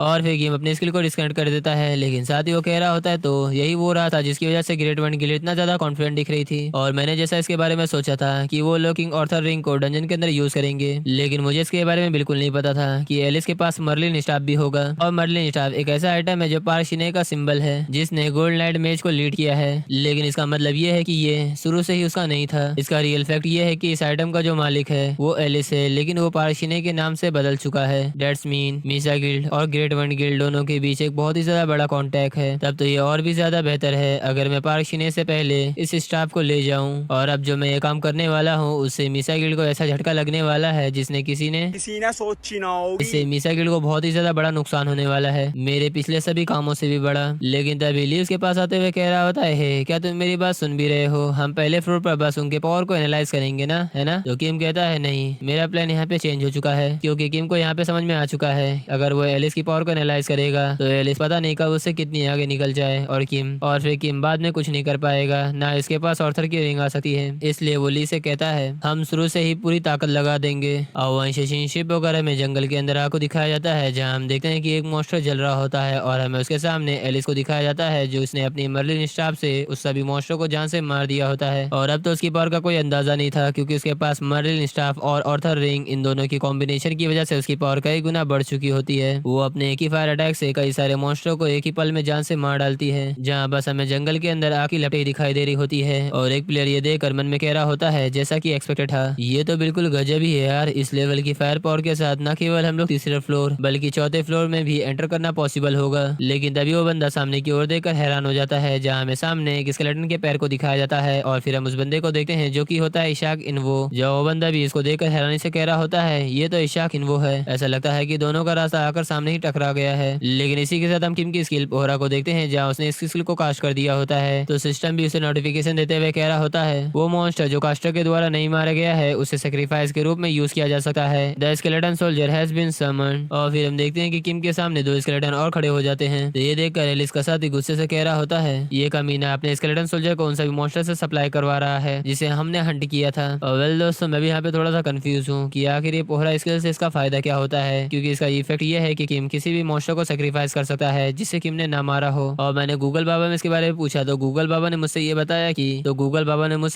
और फिर किम अपनी स्किल को डिस्कनेक्ट कर देता है। लेकिन साथ ही वो कह रहा होता है तो यही वो रहा था जिसकी वजह से ग्रेट वन गिल इतना ज्यादा कॉन्फिडेंट दिख रही थी। और मैंने जैसा इसके बारे में सोचा था कि वो लोग किंग ऑर्थर रिंग को डंजन के अंदर यूज करेंगे, लेकिन मुझे इसके बारे में बिल्कुल नहीं पता था कि एलिस के पास मर्लिन स्टाफ भी होगा। और मर्लिन स्टाफ एक ऐसा आइटम है जो पार्शिने का सिंबल है जिसने गोल्ड नाइट मैच को लीड किया है। लेकिन इसका मतलब ये है कि ये शुरू से ही उसका नहीं था। इसका रियल फैक्ट ये है कि इस आइटम का जो मालिक है वो एलिस है, लेकिन वो पार्शिने के नाम से बदल चुका है। डेट्स मीन मीसा गिल्ड और ग्रेट वन गिल्ड दोनों के बीच एक बहुत ही ज्यादा बड़ा कॉन्टैक्ट है। तब तो ये और भी ज्यादा बेहतर है अगर मैं पार्शिने से पहले इस स्टाफ को ले जाऊं। और अब जो मैं ये काम करने वाला हूँ उससे मीसा गिल्ड को ऐसा झटका लगने वाला है जिसने किसी ने सोची ना होगी। इससे मीसा गिल्ड को बहुत ही ज्यादा बड़ा नुकसान होने वाला है, मेरे पिछले सभी कामों से भी बड़ा। लेकिन तभी ली उसके पास आते हुए कह रहा होता है, "हे, क्या तुम मेरी बात सुन भी रहे हो? हम पहले फ्लोर पर बस उनके पावर को एनालाइज करेंगे ना, है ना?" तो किम कहता है, "नहीं, मेरा प्लान यहाँ पे चेंज हो चुका है।" क्योंकि किम को यहाँ पे समझ में आ चुका है अगर वो एलिस की पावर को एनालाइज करेगा तो एलिस पता नहीं कब उससे कितनी आगे निकल जाए और फिर किम बाद में कुछ नहीं कर पाएगा, ना इसके पास ऑर्थर की रिंग आ सकती है। इसलिए वो ली से कहता है, "हम शुरू से ही पूरी ताकत लगा देंगे।" और वहीं शिप वगैरह में जंगल के अंदर आपको दिखाया जाता है जहाँ हम देखते हैं कि एक मॉन्स्टर जल रहा होता है और हमें उसके सामने एलिस को दिखाया जाता है जो उसने अपनी मर्लिन स्टाफ से उस सभी मॉन्स्टर को जान से मार दिया होता है। और अब तो उसकी पावर का कोई अंदाजा नहीं था क्योंकि उसके पास मर्लिन स्टाफ और ऑर्थर रिंग इन दोनों की कॉम्बिनेशन की वजह से उसकी पावर कई गुना बढ़ चुकी होती है। वो अपने एक ही फायर अटैक से कई सारे मॉन्स्टरों को एक ही पल में जान से मार डालती है, जहाँ बस हमें जंगल के अंदर आग की लपटें दिखाई दे रही होती है। और एक प्लेयर ये देखकर मन में कह रहा होता है, जैसा कि एक्सपेक्टेड था, ये तो बिल्कुल गजब ही है यार। इस लेवल की फायर पावर के साथ न केवल हम लोग तीसरे फ्लोर बल्कि चौथे फ्लोर में भी एंटर करना पॉसिबल होगा। लेकिन तभी वो बंदा सामने की ओर देखकर हैरान हो जाता है जहाँ हमें सामने एक स्केलेटन के पैर को दिखाया जाता है और फिर हम उस बंदे को देखते हैं जो कि होता है इशाक इनवो। जो वो बंदा भी इसको देखकर हैरानी से कह रहा होता है, ये तो इशाक इनवो है। ऐसा लगता है कि दोनों का रास्ता आकर सामने ही टकरा गया है। लेकिन इसी के साथ हम किम की स्किल पोहरा को देखते हैं जहाँ उसने इस स्किल को कास्ट कर दिया होता है। तो सिस्टम भी उसे नोटिफिकेशन देते हुए कह रहा होता है वो मॉन्स्टर जो कास्टर के द्वारा नहीं मारा गया है उसे सेक्रीफाइस के रूप में यूज किया जा सकता है। The skeleton soldier has been summoned. और फिर हम देखते हैं कि किम के सामने दो स्केलेटन और खड़े हो जाते हैं। तो ये देखकर एलिस का साथी गुस्से से कह रहा होता है, ये कमीना अपने स्केलेटन सोल्जर को उन सभी मॉन्स्टर से सप्लाई करवा रहा है जिसे हमने हंट किया था। और वेल दोस्तों, मैं भी यहाँ पे थोड़ा सा कंफ्यूज हूँ कि आखिर ये पोहरा स्किल से इसका फायदा क्या होता है, क्योंकि इसका इफेक्ट ये है कि किम किसी भी मॉन्स्टर को सेक्रीफाइस कर सकता है जिससे किम ने ना मारा हो। और मैंने गूगल बाबा में इसके बारे में पूछा तो गूगल बाबा ने मुझसे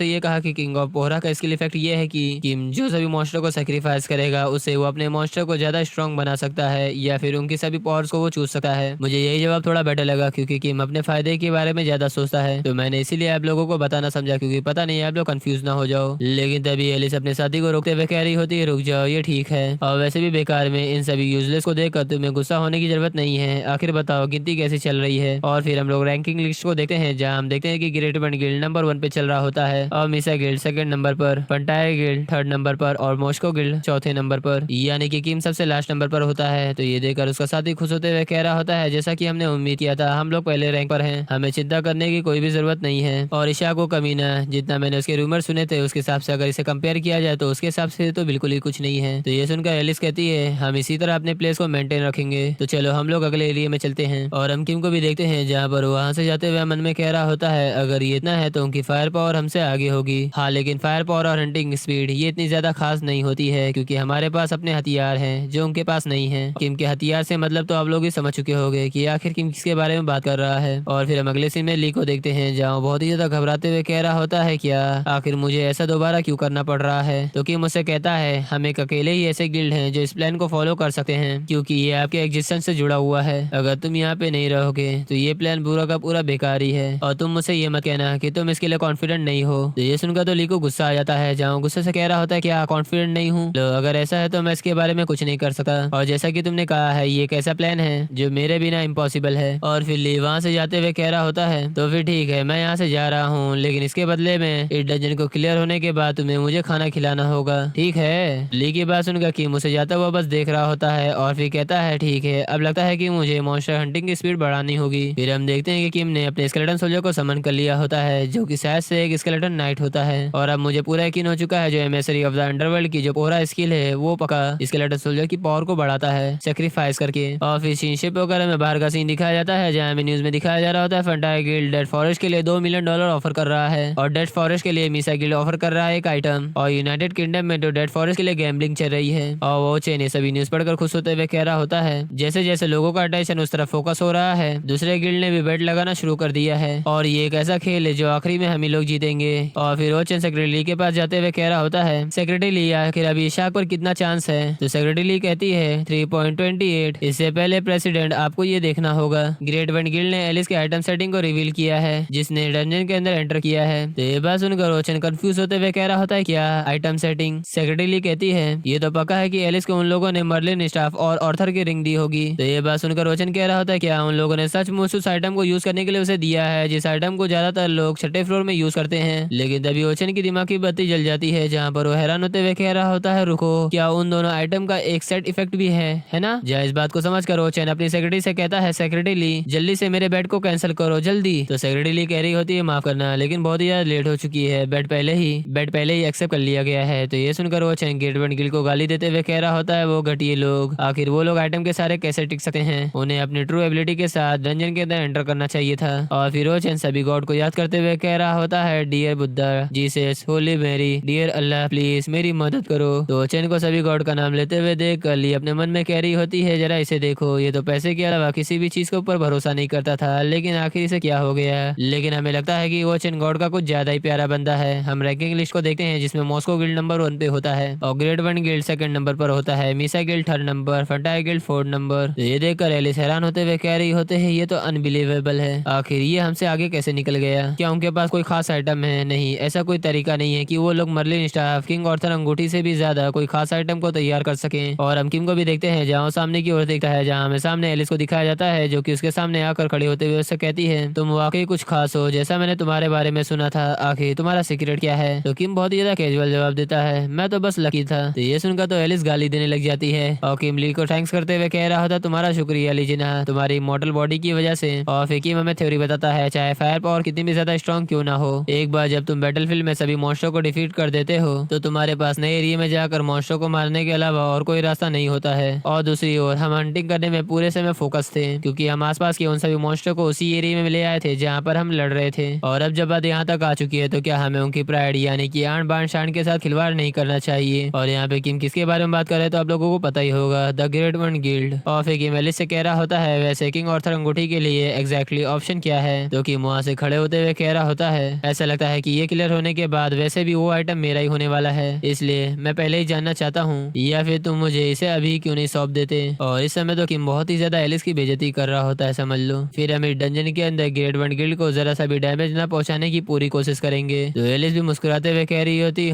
ये कहा कि किंग ऑफ पोहरा का स्किल इफेक्ट ये है कि किम जो सभी मॉन्स्टर को सेक्रीफाइस करेगा उससे वो अपने मॉन्स्टर को ज्यादा स्ट्रॉन्ग बना सकता है या फिर उनकी सभी पावर्स को वो चूज सकता है। मुझे यही जवाब थोड़ा बेटर लगा क्योंकि किम अपने फायदे के बारे में ज्यादा सोचता है, तो मैंने इसीलिए आप लोगों को बताना समझा क्योंकि पता नहीं आप लोग कंफ्यूज ना हो जाओ। लेकिन तभी एलिस अपने साथी को रोकते हुए कह रही होती है, रुक जाओ, ये ठीक है और वैसे भी बेकार में इन सभी यूजलेस को देखकर तुम्हें गुस्सा होने की जरूरत नहीं है। आखिर बताओ गिनती कैसी चल रही है। और फिर हम लोग रैंकिंग लिस्ट को देखते हैं जहाँ हम देखते हैं कि ग्रेट वन गिल्ड नंबर 1 पे चल रहा होता है और मिसा गिल्ड सेकंड नंबर पर, फंटायर गिल्ड थर्ड नंबर पर और मॉस्को गिल्ड चौथे नंबर पर, यानी कि किम सबसे लास्ट नंबर पर होता है। तो ये देखकर उसका साथी खुश होते हुए कह रहा होता है, जैसा कि हमने उम्मीद किया था, हम लोग पहले रैंक पर हैं, हमें चिंता करने की कोई भी जरूरत नहीं है। और ईशा को कमीना, जितना मैंने उसके रूमर सुने थे उसके हिसाब से अगर इसे कंपेयर किया जाए तो उसके हिसाब से तो बिल्कुल ही कुछ नहीं है। तो ये सुनकर एलिस कहती है, हम इसी तरह अपने प्लेस को मेंटेन रखेंगे। तो चलो हम लोग अगले एरिया में चलते हैं और हम किम को भी देखते हैं जहाँ पर वहां से जाते हुए मन में कह रहा होता है, अगर ये इतना है तो उनकी फायर पावर हमसे आगे होगी। हाँ, लेकिन फायर पावर और हंटिंग स्पीड ये इतनी ज्यादा खास नहीं होती है क्योंकि हमारे पास अपने हथियार हैं जो उनके पास नहीं है। किम के हथियार से मतलब तो आप लोग ही समझ चुके होंगे कि आखिर किम किसके बारे में बात कर रहा है। और फिर हम अगले सीन में ली को देखते हैं जहाँ वो बहुत ही ज्यादा घबराते हुए कह रहा होता है, क्या आखिर मुझे ऐसा दोबारा क्यों करना पड़ रहा है। तो किम मुझसे कहता है, हम एक अकेले ही ऐसे गिल्ड हैं जो इस प्लान को फॉलो कर सकते हैं क्योंकि ये आपके एग्जिस्टेंस से जुड़ा हुआ है। अगर तुम यहाँ पे नहीं रहोगे तो ये प्लान पूरा का पूरा बेकार ही है और तुम मुझसे ये मत कहना कि तुम इसके लिए कॉन्फिडेंट नहीं हो। तो ये सुनकर तो ली को गुस्सा आ जाता है जहाँ गुस्से से कह रहा होता है, क्या कॉन्फिडेंट नहीं हूँ? लो, अगर ऐसा है तो मैं इसके बारे में कुछ नहीं कर सकता और जैसा कि तुमने कहा है ये एक ऐसा प्लान है जो मेरे बिना इम्पॉसिबल है। और फिर ली वहां से जाते हुए कह रहा होता है, तो फिर ठीक है, मैं यहाँ से जा रहा हूँ, लेकिन इसके बदले में इस डंजन को क्लियर होने के बाद तुम्हें मुझे खाना खिलाना होगा, ठीक है? ली की बात सुनकर किम उसे जाता हुआ बस देख रहा होता है और फिर कहता है, ठीक है, अब लगता है कि मुझे मॉन्स्टर हंटिंग की स्पीड बढ़ानी होगी। फिर हम देखते हैं कि किम ने अपने स्केलेटन सोल्जर को समन कर लिया होता है जो कि शायद से एक स्केलेटन नाइट होता है। और अब मुझे पूरा यकीन हो चुका है जो एमेसरी ऑफ द अंडरवर्ल्ड की जो पोहरा स्किल है वो पक्का स्केलेटन सोल्जर की पावर को बढ़ाता है सेक्रीफाइस करके। और फिर शिप वगैरह में बाहर का सीन दिखाया जाता है जहाँ हमें न्यूज में दिखाया जा रहा होता है, फंटायर गिल्ड डेड फॉरेस्ट के लिए $2 मिलियन ऑफर कर रहा है और डेड फॉरेस्ट के लिए मिसा गिल्ड ऑफर कर रहा है एक आइटम। और यूनाइटेड किंगडम में तो डेड फॉरेस्ट के लिए गैम्बलिंग चल रही है। और वो चेन ये सभी न्यूज पढ़कर खुश होते हुए कह रहा होता है, जैसे जैसे लोगों का अटेंशन उस तरफ फोकस हो रहा है, दूसरे गिल्ड ने भी बेट लगाना शुरू कर दिया है और ये एक ऐसा खेल है जो आखिरी में हम ही लोग जीतेंगे। और फिर ओचन सेक्रेटरी ली के पास जाते हुए कह रहा होता है, सेक्रेटरी ली आखिर अभी इशाक पर कितना चांस है? तो सेक्रेटरी ली कहती है 3.28। इससे पहले प्रेसिडेंट आपको ये देखना होगा। ग्रेट वन गिल्ड ने एलिस के आइटम सेटिंग को रिवील किया है जिसने डंजन के अंदर एंटर किया है। तो ये बात सुनकर ओचन कंफ्यूज होते हुए कह रहा होता है, क्या आइटम सेटिंग? सेक्रेटरी ली कहती है, ये तो पक्का है कि एलिस को उन लोगों ने मर्लिन स्टाफ और ऑर्थर की रिंग दी होगी। तो ये बात सुनकर ओचन कह रहा होता है, क्या उन लोगों ने सचमुच उस आइटम को यूज करने के लिए उसे दिया है जिस आइटम को ज्यादातर लोग छठे फ्लोर में यूज करते हैं? लेकिन तभी ओचन की दिमाग की बत्ती जल जाती है जहाँ पर वो हैरान होते हुए कह रहा होता है, रुको, क्या उन दोनों आइटम का एक सेट इफेक्ट भी है ना? जहाँ इस बात को समझ कर ओचन अपनी सेक्रेटरी से कहता है, सेक्रेटरी ली जल्दी से मेरे बेड को कैंसिल करो जल्दी। तो सेक्रेटरी ली कह रही होती है, माफ करना लेकिन बहुत ही ज्यादा लेट हो चुकी है, बेड पहले ही एक्सेप्ट कर लिया गया है। तो ये सुनकर ओचन गेट वन गिल को गाली देते हुए कह रहा होता है, वो घटिया लोग, आखिर वो लोग आइटम के सारे कैसे टिक सकते हैं? उन्हें अपनी ट्रू एबिलिटी के साथ डंजन के अंदर एंटर करना चाहिए था। और फिर ओचन सभी गॉड को याद करते हुए कह रहा होता है, dear Buddha, Jesus, holy Mary, dear Allah, please मेरी मदद करो। तो ओचन को सभी गॉड का नाम लेते हुए देख कर ली अपने मन में कह रही होती है, जरा इसे देखो, ये तो पैसे के अलावा किसी भी चीज के ऊपर भरोसा नहीं करता था, लेकिन आखिर इसे क्या हो गया? लेकिन हमें लगता है कि ओचन गॉड का कुछ ज्यादा ही प्यारा बंदा है। हम रैंकिंग लिस्ट को देखते हैं जिसमें मॉस्को गिल्ड नंबर 1 पे होता है और great one guild second number पर होता है, Misa guild 3rd number, Funtai guild 4th number. तो ये देखकर एलिस हैरान होते हुए कह रही होते हैं, ये तो अनबिलीवेबल है, आखिर ये हमसे आगे कैसे निकल गया? क्या उनके पास कोई खास आइटम है? नहीं, ऐसा कोई तरीका नहीं है कि वो लोग मर्लिन स्टाफ, किंग ऑर्थर अंगूठी से भी ज्यादा कोई खास आइटम को तैयार कर सके। और हम किम को भी देखते हैं जहाँ सामने की ओर देखता है, जहाँ हमें सामने एलिस को दिखाया जाता है जो कि उसके सामने आकर खड़े होते हुए उससे कहती है, तुम वाकई कुछ खास हो, जैसा मैंने तुम्हारे बारे में सुना था, आखिर तुम्हारा सीक्रेट क्या है? तो किम बहुत ही ज्यादा कैजुअल जवाब देता है, मैं तो बस लकी था। तो ये सुनकर तो एलिस गाली देने लग जाती है और किम ली को थैंक्स करते हुए कह रहा होता, तुम्हारा शुक्रिया लीजिना, तुम्हारी मॉडल बॉडी की वजह से। और फिर किम हमें थ्योरी बताता है, चाहे फायर पावर कितनी भी ज्यादा स्ट्रॉन्ग क्यों ना हो, एक बार जब तुम बैटलफील्ड में सभी मॉन्स्टर को डिफीट कर देते हो तो तुम्हारे पास नए एरिया में जाकर मॉन्स्टर को मारने के अलावा और कोई रास्ता नहीं होता है। और दूसरी ओर हम हंटिंग करने में पूरे समय फोकस थे क्योंकि हम आसपास के उन सभी मॉन्स्टर को उसी एरिया में ले आए थे जहाँ पर हम लड़ रहे थे। और अब जब बात यहाँ तक आ चुकी है तो क्या हमें उनकी प्राइड यानी कि आन बान शान के साथ खिलवाड़ नहीं करना चाहिए? और यहाँ पे किम किसके बारे में बात कर रहे हैं तो आप लोगों को पता ही होगा, द ग्रेट वन गिल्ड। और फिर किम एलिस से कह रहा होता है, वैसे किंग ऑर्थर अंगूठी के लिए एग्जैक्टली ऑप्शन क्या है? तो किम वहाँ से खड़े होते हुए कह रहा होता है, ऐसा लगता है कि ये क्लियर होने के बाद वैसे भी वो आइटम मेरा ही होने वाला है, इसलिए मैं पहले ही जानना चाहता हूँ, या फिर तुम मुझे इसे अभी क्यों नहीं सौंप देते? और इस समय तो किम बहुत ही ज्यादा एलिस की बेइज्जती कर रहा होता है, समझ लो। फिर हम इस डंजन के अंदर ग्रेट वन गिल्ड को जरा सा भी डैमेज न पहुंचाने की पूरी कोशिश करेंगे। तो एलिस भी मुस्कुराते हुए कह रही होती,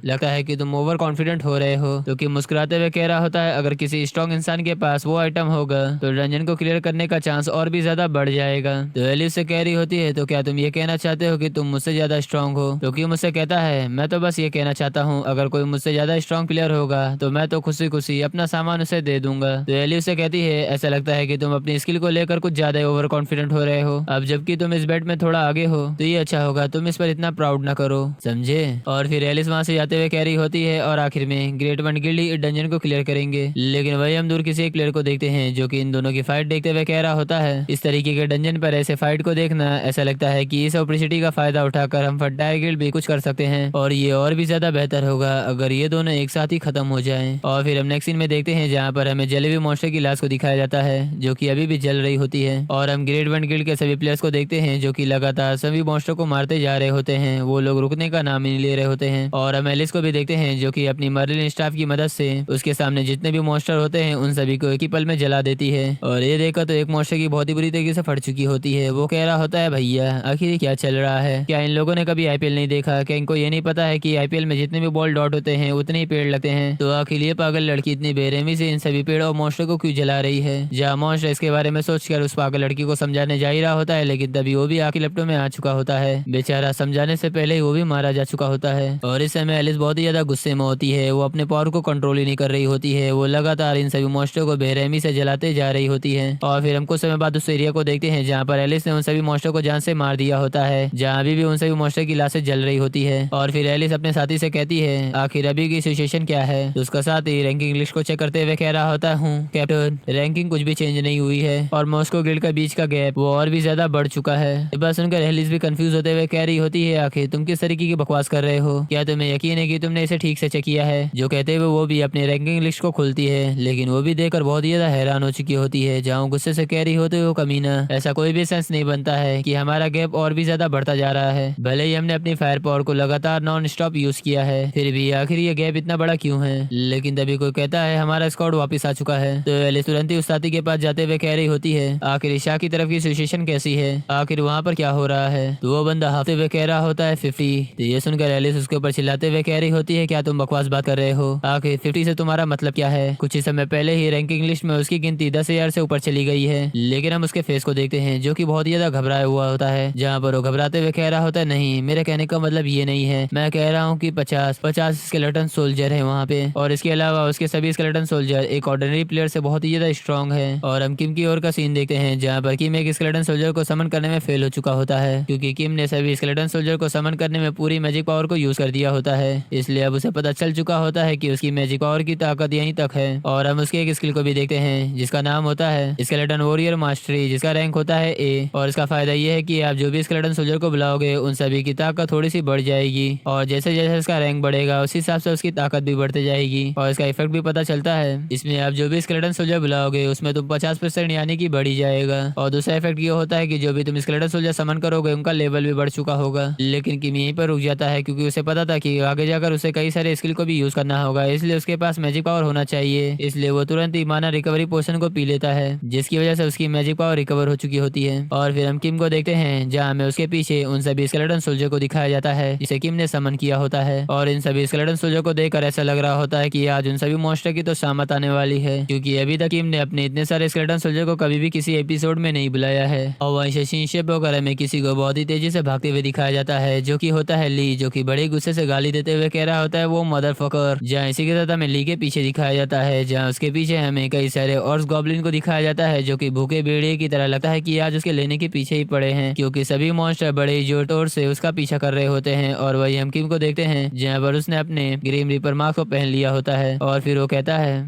लगता है कि तुम ओवर कॉन्फिडेंट हो रहे हो। तो किम मुस्कुराते हुए कह रहा होता है, अगर किसी स्ट्रॉन्ग इंसान के पास वो आइटम होगा तो डंजन को क्लियर करने का चांस और भी ज्यादा बढ़ जाएगा। तो एलिस से कह रही होती है, तो क्या तुम ये कहना चाहते हो कि तुम मुझसे ज्यादा स्ट्रॉन्ग हो? तो किम मुझसे कहता है, मैं तो बस ये कहना चाहता हूँ, अगर कोई मुझसे ज्यादा स्ट्रॉन्ग प्लेयर होगा तो मैं तो खुशी खुशी अपना सामान उसे दे दूंगा। तो एलिस से कहती है, ऐसा लगता है कि तुम अपनी स्किल को लेकर कुछ ज्यादा ओवर कॉन्फिडेंट हो रहे हो, अब जबकि तुम इस बेट में थोड़ा आगे हो तो ये अच्छा होगा तुम इस पर इतना प्राउड ना करो, समझे? और फिर एलिस वहां से जाते हुए कह रही होती है, और आखिर में ग्रेट वन गिल्ड डंजन को क्लियर करेंगे। लेकिन वही हम दूर किसी एक प्लेयर को देखते हैं जो कि इन दोनों की फाइट देखते हुए कह रहा होता है, इस तरीके के डंजन पर ऐसे फाइट को देखना, ऐसा लगता है कि इस अपॉर्चुनिटी का फायदा उठाकर हम फटाई गिल्ड भी कुछ कर सकते हैं और ये और भी ज्यादा बेहतर होगा अगर ये दोनों एक साथ ही खत्म हो जाएं। और फिर हम नेक्स्ट सीन में देखते हैं जहाँ पर हमें जले हुए मॉन्स्टर की लाश को दिखाया जाता है जो कि अभी भी जल रही होती है। और हम ग्रेट वन गिल्ड के सभी प्लेयर्स को देखते हैं जो कि लगातार सभी मॉन्स्टर को मारते जा रहे होते हैं, वो लोग रुकने का नाम ही नहीं ले रहे होते हैं। और हम एलिस को भी देखते हैं जो कि अपनी मर्लिन स्टाफ की मदद से उसके सामने जितने भी मॉन्स्टर होते हैं उन सभी को एक ही पल में जला देती है। और ये देखकर तो एक मॉन्स्टर की बहुत ही बुरी तरीके से फट चुकी होती है। वो कह रहा होता है, भैया आखिर क्या चल रहा है? क्या इन लोगों ने कभी आईपीएल नहीं देखा? क्या इनको ये नहीं पता है कि आईपीएल में जितने भी बॉल डॉट होते हैं उतने ही पेड़ लगते हैं? तो आखिर ये पागल लड़की इतनी बेरहमी से इन सभी पेड़ और मॉन्स्टर को क्यों जला रही है? जहाँ मॉन्स्टर इसके बारे में सोचकर उस पागल लड़की को समझाने जा ही रहा होता है, लेकिन तभी वो भी आके लपटों में आ चुका होता है। बेचारा समझाने से पहले ही वो भी मारा जा चुका होता है। और इस समय एलिस बहुत ही ज्यादा गुस्से में होती है, वो अपने पावर को कंट्रोल ही नहीं कर रही होती है, वो लगातार इन सभी मॉन्स्टर को बेरहमी से जलाते जा रही होती है। और फिर हम कुछ समय बाद उस एरिया को देखते हैं जहाँ पर एलिस ने उन सभी मॉन्स्टर को जान से मार दिया होता है, जहाँ अभी भी उन सभी मॉन्स्टर की लाशें जल रही होती है। और फिर एलिस अपने साथी से कहती है, आखिर अभी की सिचुएशन क्या है? तो उसका साथी रैंकिंग लिस्ट को चेक करते हुए कह रहा होता हूँ, कैप्टन रैंकिंग कुछ भी चेंज नहीं हुई है और मॉस्को गिल्ड का बीच का गैप वो और भी ज्यादा बढ़ चुका है। ये बात सुनकर एलिस भी कंफ्यूज होते हुए कह रही होती है, आखिर तुम किस तरीके की बकवास कर रहे हो? क्या तुम्हें यकीन है कि तुमने इसे ठीक से चेक किया है? जो कहते हुए वो भी अपने रैंकिंग लिस्ट को खोलती है, लेकिन वो भी देखकर बहुत बहुत ही ज्यादा हैरान हो चुकी होती है। जहाँ गुस्से से कह रही होती है, वो कमीना, ऐसा कोई भी सेंस नहीं बनता है कि हमारा गैप और भी ज्यादा बढ़ता जा रहा है। भले ही हमने अपनी फायर पावर को लगातार नॉन स्टॉप यूज किया है, फिर भी आखिर ये गैप इतना बड़ा क्यों है। लेकिन तभी कोई कहता है हमारा स्क्वाड वापस आ चुका है। तो एलिस तुरंत ही उस साथी के पास जाते हुए कह रही होती है, आखिर ईशा की तरफ की सिचुएशन कैसी है, आखिर वहाँ पर क्या हो रहा है। तो वो बंदा हाफते हुए कह रहा होता है 50। तो ये सुनकर एलिस उसके ऊपर चिल्लाते हुए कह रही होती है, क्या तुम बकवास बात कर रहे हो, आखिर 50 से तुम्हारा मतलब क्या है। कुछ ही समय पहले ही रैंकिंग लिस्ट में उसकी गिनती 10,000 से ऊपर चली गई है। लेकिन हम उसके फेस को देखते हैं जो कि बहुत ही ज्यादा घबराया हुआ होता है, जहाँ पर वो घबराते हुए कह रहा होता है, नहीं मेरे कहने का मतलब ये नहीं है, मैं कह रहा हूँ कि 50 स्केलेटन सोल्जर है वहाँ पे, और इसके अलावा उसके सभी स्केलेटन सोल्जर एक ऑर्डिनरी प्लेयर से बहुत ही ज्यादा स्ट्रॉन्ग है। और हम किम की ओर का सीन देखते हैं, जहाँ पर किम एक स्केलेटन सोल्जर को समन करने में फेल हो चुका होता है, क्योंकि किम ने सभी स्केलेटन सोल्जर को समन करने में पूरी मैजिक पावर को यूज कर दिया होता है। इसलिए अब उसे पता चल चुका होता है कि उसकी मैजिक पावर की ताकत यहीं तक है। और हम उसके एक स्किल को भी देखते हैं जिसका नाम होता है स्केलेटन वॉरियर मास्टरी, जिसका रैंक होता है ए। और इसका फायदा ये है कि आप जो भी स्केलेटन सोल्जर को बुलाओगे उन सभी की ताकत थोड़ी सी बढ़ जाएगी, और जैसे जैसे इसका रैंक बढ़ेगा उस हिसाब से उसकी ताकत भी बढ़ती जाएगी। और इसका इफेक्ट भी पता चलता है, इसमें आप जो भी स्केलेटन सोल्जर बुलाओगे उसमें तुम 50% यानी कि बढ़ ही जाएगा। और दूसरा इफेक्ट ये होता है कि जो भी तुम स्केलेटन सोल्जर समन करोगे उनका लेवल भी बढ़ चुका होगा। लेकिन किम यहीं पर रुक जाता है, क्योंकि उसे पता था कि आगे जाकर उसे कई सारे स्किल को भी यूज करना होगा, इसलिए उसके पास मैजिक पावर होना चाहिए। इसलिए वो तुरंत ही माना रिकवरी पोशन को पी लेता है, जिसकी वजह से उसकी मैजिक पावर रिकवर हो चुकी होती है। और फिर हम किम को देखते हैं, जहाँ हमें उसके पीछे उन सभी स्केलेटन सोल्जर को दिखाया जाता है जिसे किम ने समन किया होता है। और इन सभी स्केलेटन सोल्जर को देखकर ऐसा लग रहा होता है कि आज उन सभी मॉन्स्टर की तो शामत आने वाली है, क्योंकि अभी तक किम ने अपने इतने सारे स्केलेटन सोल्जर को कभी भी किसी एपिसोड में नहीं बुलाया है। और वहीं से शिनशेप वगैरह में किसी को बहुत ही तेजी से भागते हुए दिखाया जाता है, जो कि होता है ली, जो कि बड़े गुस्से से गाली देते हुए कह रहा होता है, वो मदरफकर। जहाँ इसी के साथ हमें ली के पीछे दिखाया जाता है, जहाँ उसके पीछे हमें कई सारे ऑर्स गॉब्लिन को दिखाया जाता है, जो कि भूखे भेड़िए की तरह लगता है कि आज उसके लेने के पीछे ही पड़े हैं, क्योंकि सभी मॉन्स्टर बड़े जोर से उसका पीछा कर रहे होते हैं। और वही हम किम को देखते हैं, जहाँ पर उसने अपने ग्रीम रीपर मास्क को पहन लिया होता है। और फिर वो कहता है,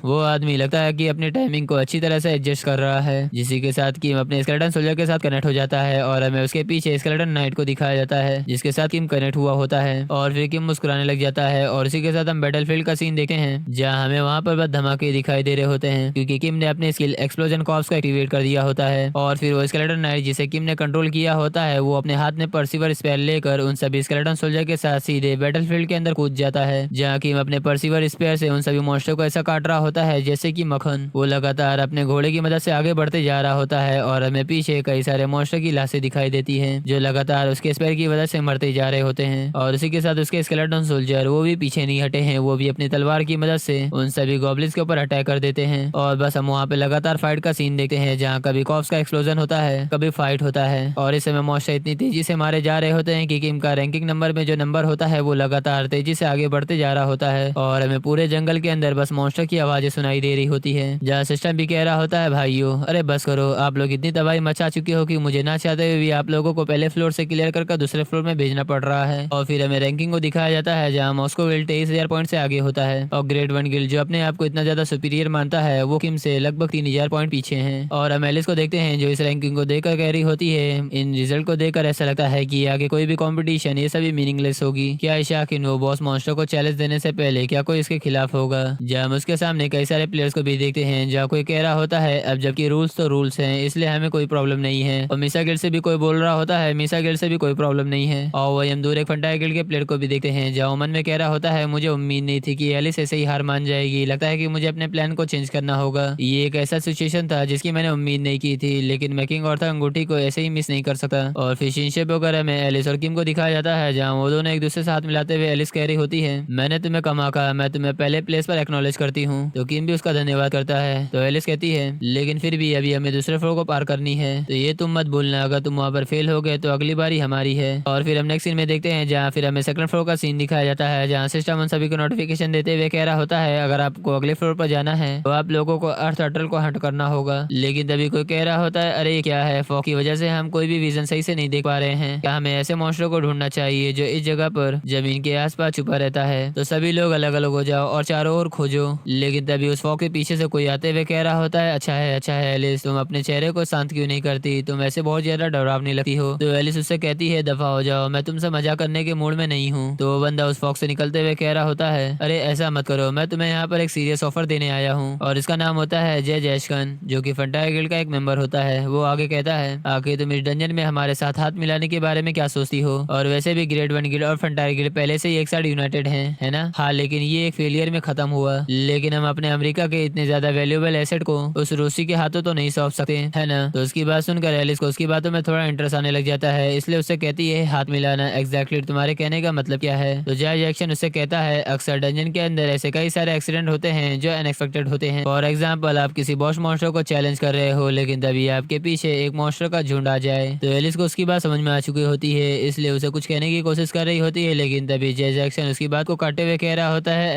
वो आदमी लगता है कि अपनी टाइमिंग को अच्छी तरह से एडजस्ट कर रहा है, जिसी के साथ किम अपने स्केलेटन सोल्जर के साथ कनेक्ट हो जाता है। और हमें उसके पीछे स्केलेटन नाइट को दिखाया जाता है, जिसके साथ किम कनेक्ट हुआ होता है। और फिर किम मुस्कुराने लग जाता है, और इसी के साथ हम बैटलफील्ड का सीन देखते हैं, जहाँ हमें वहाँ पर बस धमाके दिखाई दे रहे होते हैं, क्योंकि किम ने अपने स्किल एक्सप्लोजन कॉर्प्स को एक्टिवेट कर दिया होता है। और फिर वो स्केलेटन नाइट जिसे किम ने कंट्रोल किया होता है, वो अपने हाथ में परसिवर स्पेयर लेकर उन सभी स्केलेटन सोल्जर के साथ सीधे बैटलफील्ड के अंदर कूद जाता है, जहाँ किम अपने परसिवर स्पेयर से उन सभी मॉन्स्टर को ऐसा काट रहा होता है जैसे कि मक्खन। वो लगातार अपने घोड़े की मदद से आगे बढ़ते जा रहा होता है, और हमें पीछे कई सारे मॉन्स्टर की लाशें दिखाई देती हैं, जो लगातार उसके स्पेयर की वजह से मरते जा रहे होते हैं। और उसी के साथ उसके स्केलेटन सोल्जर वो भी पीछे नहीं हटे हैं, वो भी अपनी तलवार की मदद से उन सभी गॉब्लिन्स के ऊपर अटैक कर देते हैं। और बस हम वहाँ पे लगातार फाइट का सीन देखते हैं, जहाँ कभी कॉप्स का एक्सप्लोजन होता है, कभी फाइट होता है। और इस समय मॉन्स्टर इतनी तेजी से मारे जा रहे होते हैं कि किम का रैंकिंग नंबर में जो नंबर होता है वो लगातार तेजी से आगे बढ़ते जा रहा होता है। और हमें पूरे जंगल के अंदर बस मॉन्स्टर की आवाजें सुनाई दे रही होती है, जहाँ सिस्टम भी कह रहा होता है, भाइयों अरे बस करो, आप लोग इतनी तबाही मचा चुके हो कि मुझे ना चाहते हुए भी आप लोगों को पहले फ्लोर से क्लियर कर दूसरे फ्लोर में भेजना पड़ रहा है। और फिर हमें रैंकिंग को दिखाया जाता है, जहाँ मॉस्को विल 23,000 पॉइंट से आगे होता है, और ग्रेड 1 गिल्ड जो अपने आप को इतना ज्यादा सुपीरियर मानता है, वो किम से लगभग 3,000 पॉइंट पीछे है। और हम एलिस को देखते हैं, जो इस रैंकिंग को देखकर कह रही होती है, इन रिजल्ट को देखकर ऐसा लगता है कि आगे कोई भी कंपटीशन ये सभी मीनिंगलेस होगी। क्या इशाकिन वो बॉस मॉन्स्टर को चैलेंज देने से पहले क्या कोई इसके खिलाफ होगा। जहाँ हम उसके सामने कई सारे प्लेयर्स को भी देखते हैं, जहाँ कोई कह रहा होता है, अब जबकि रूल्स तो रूल्स हैं, इसलिए हमें कोई प्रॉब्लम नहीं है। और मिसा गिल्ड से भी कोई बोल रहा होता है, मिसा गिल्ड से भी कोई प्रॉब्लम नहीं है। और वही हम दूर एक फंटाई गिल्ड के प्लेयर को भी देखते हैं, जहाँ मन में कह रहा होता है, मुझे उम्मीद नहीं थी कि एलिस ऐसे ही हार मान जाएगी, लगता है कि मुझे अपने प्लान को चेंज करना होगा। ये एक ऐसा सिचुएशन था जिसकी मैंने उम्मीद नहीं की थी, लेकिन मैं किंग ऑर्थर अंगूठी को ऐसे ही मिस नहीं कर सकता। और फिर शिनशेप वगैरह में एलिस और किम को दिखाया जाता है, जहाँ वो दोनों एक दूसरे से हाथ मिलाते हुए एलिस कह रही होती है, मैंने तुम्हें कमा कहा, मैं तुम्हें पहले प्लेस पर एक्नॉलेज करती हूँ। तो किम भी उसका धन्यवाद करता है। तो एलिस कहती है, लेकिन फिर भी अभी हमें दूसरे फ्लोर को पार करनी है, तो ये तुम मत भूलना, अगर तुम वहाँ पर फेल हो गए तो अगली बारी हमारी है। और फिर हम नेक्स्ट सीन में देखते हैं, जहाँ फिर हमें सेकंड फ्लोर का सीन दिखाया जाता है, जहाँ सिस्टम उन सभी को नोटिफिकेशन देते हुए कह रहा होता है, अगर आपको अगले फ्लोर पर जाना है तो आप लोगों को अर्थ अटल को हट करना होगा। लेकिन तभी कोई कह रहा होता है, अरे क्या है, फॉग की वजह से हम कोई भी विजन सही से नहीं देख पा रहे हैं, क्या हमें ऐसे मॉन्स्टर को ढूंढना चाहिए जो इस जगह पर जमीन के आसपास छुपा रहता है, तो सभी लोग अलग अलग हो जाओ और चारों ओर खोजो। लेकिन तभी उस फॉग के पीछे से कोई आते हुए कह रहा होता है, अच्छा है एलिस, तुम अपने चेहरे को शांत क्यों नहीं करती, तुम ऐसे बहुत ज्यादा डरावनी लगती हो। तो एलिस उससे कहती है, दफा हो जाओ, मैं तुमसे मजाक करने के मूड में नहीं हूँ। तो वो बंदा उस फॉग से निकलते हुए कह रहा होता है, अरे ऐसा मत करो, मैं तुम्हें यहाँ पर एक सीरियस ऑफर देने आया हूँ। हूँ और इसका नाम होता है जय जैशकन, जो कि फंटायर गिल्ड का एक मेंबर होता है। वो आगे कहता है, आखिर तुम इस डंजन में हमारे साथ हाथ मिलाने के बारे में क्या सोचती हो? और वैसे भी ग्रेड 1 गिल्ड और फंटायर गिल्ड पहले से ही एक साथ यूनाइटेड हैं, है ना? हाँ, लेकिन ये एक फेलियर में खत्म हुआ। लेकिन हम अपने अमेरिका के इतने ज्यादा वैल्यूएबल एसेट को उस रूसी के हाथों तो नहीं सौंप सकते, है ना? तो उसकी बात सुनकर एलिस को उसकी बातों में थोड़ा इंटरेस्ट आने लग जाता है, इसलिए उससे कहती है हाथ मिलाना एग्जैक्टली तुम्हारे कहने का मतलब क्या है? तो जय जैक्सन उससे कहता है, अक्सर डंजन के अंदर ऐसे कई सारे एक्सीडेंट होते हैं जो अनएक्सपेक्टेड होते हैं। फॉर एग्जाम्पल, आप किसी बॉस मॉन्स्टर को चैलेंज कर रहे हो, लेकिन तभी आपके पीछे एक मॉन्स्टर का झुंड आ जाए। तो एलिस को उसकी बात समझ में आ चुकी होती है, इसलिए उसे कुछ कहने की कोशिश कर रही होती है, लेकिन तभी जय जैक्सन उसकी बात को काटते हुए कह रहा होता है,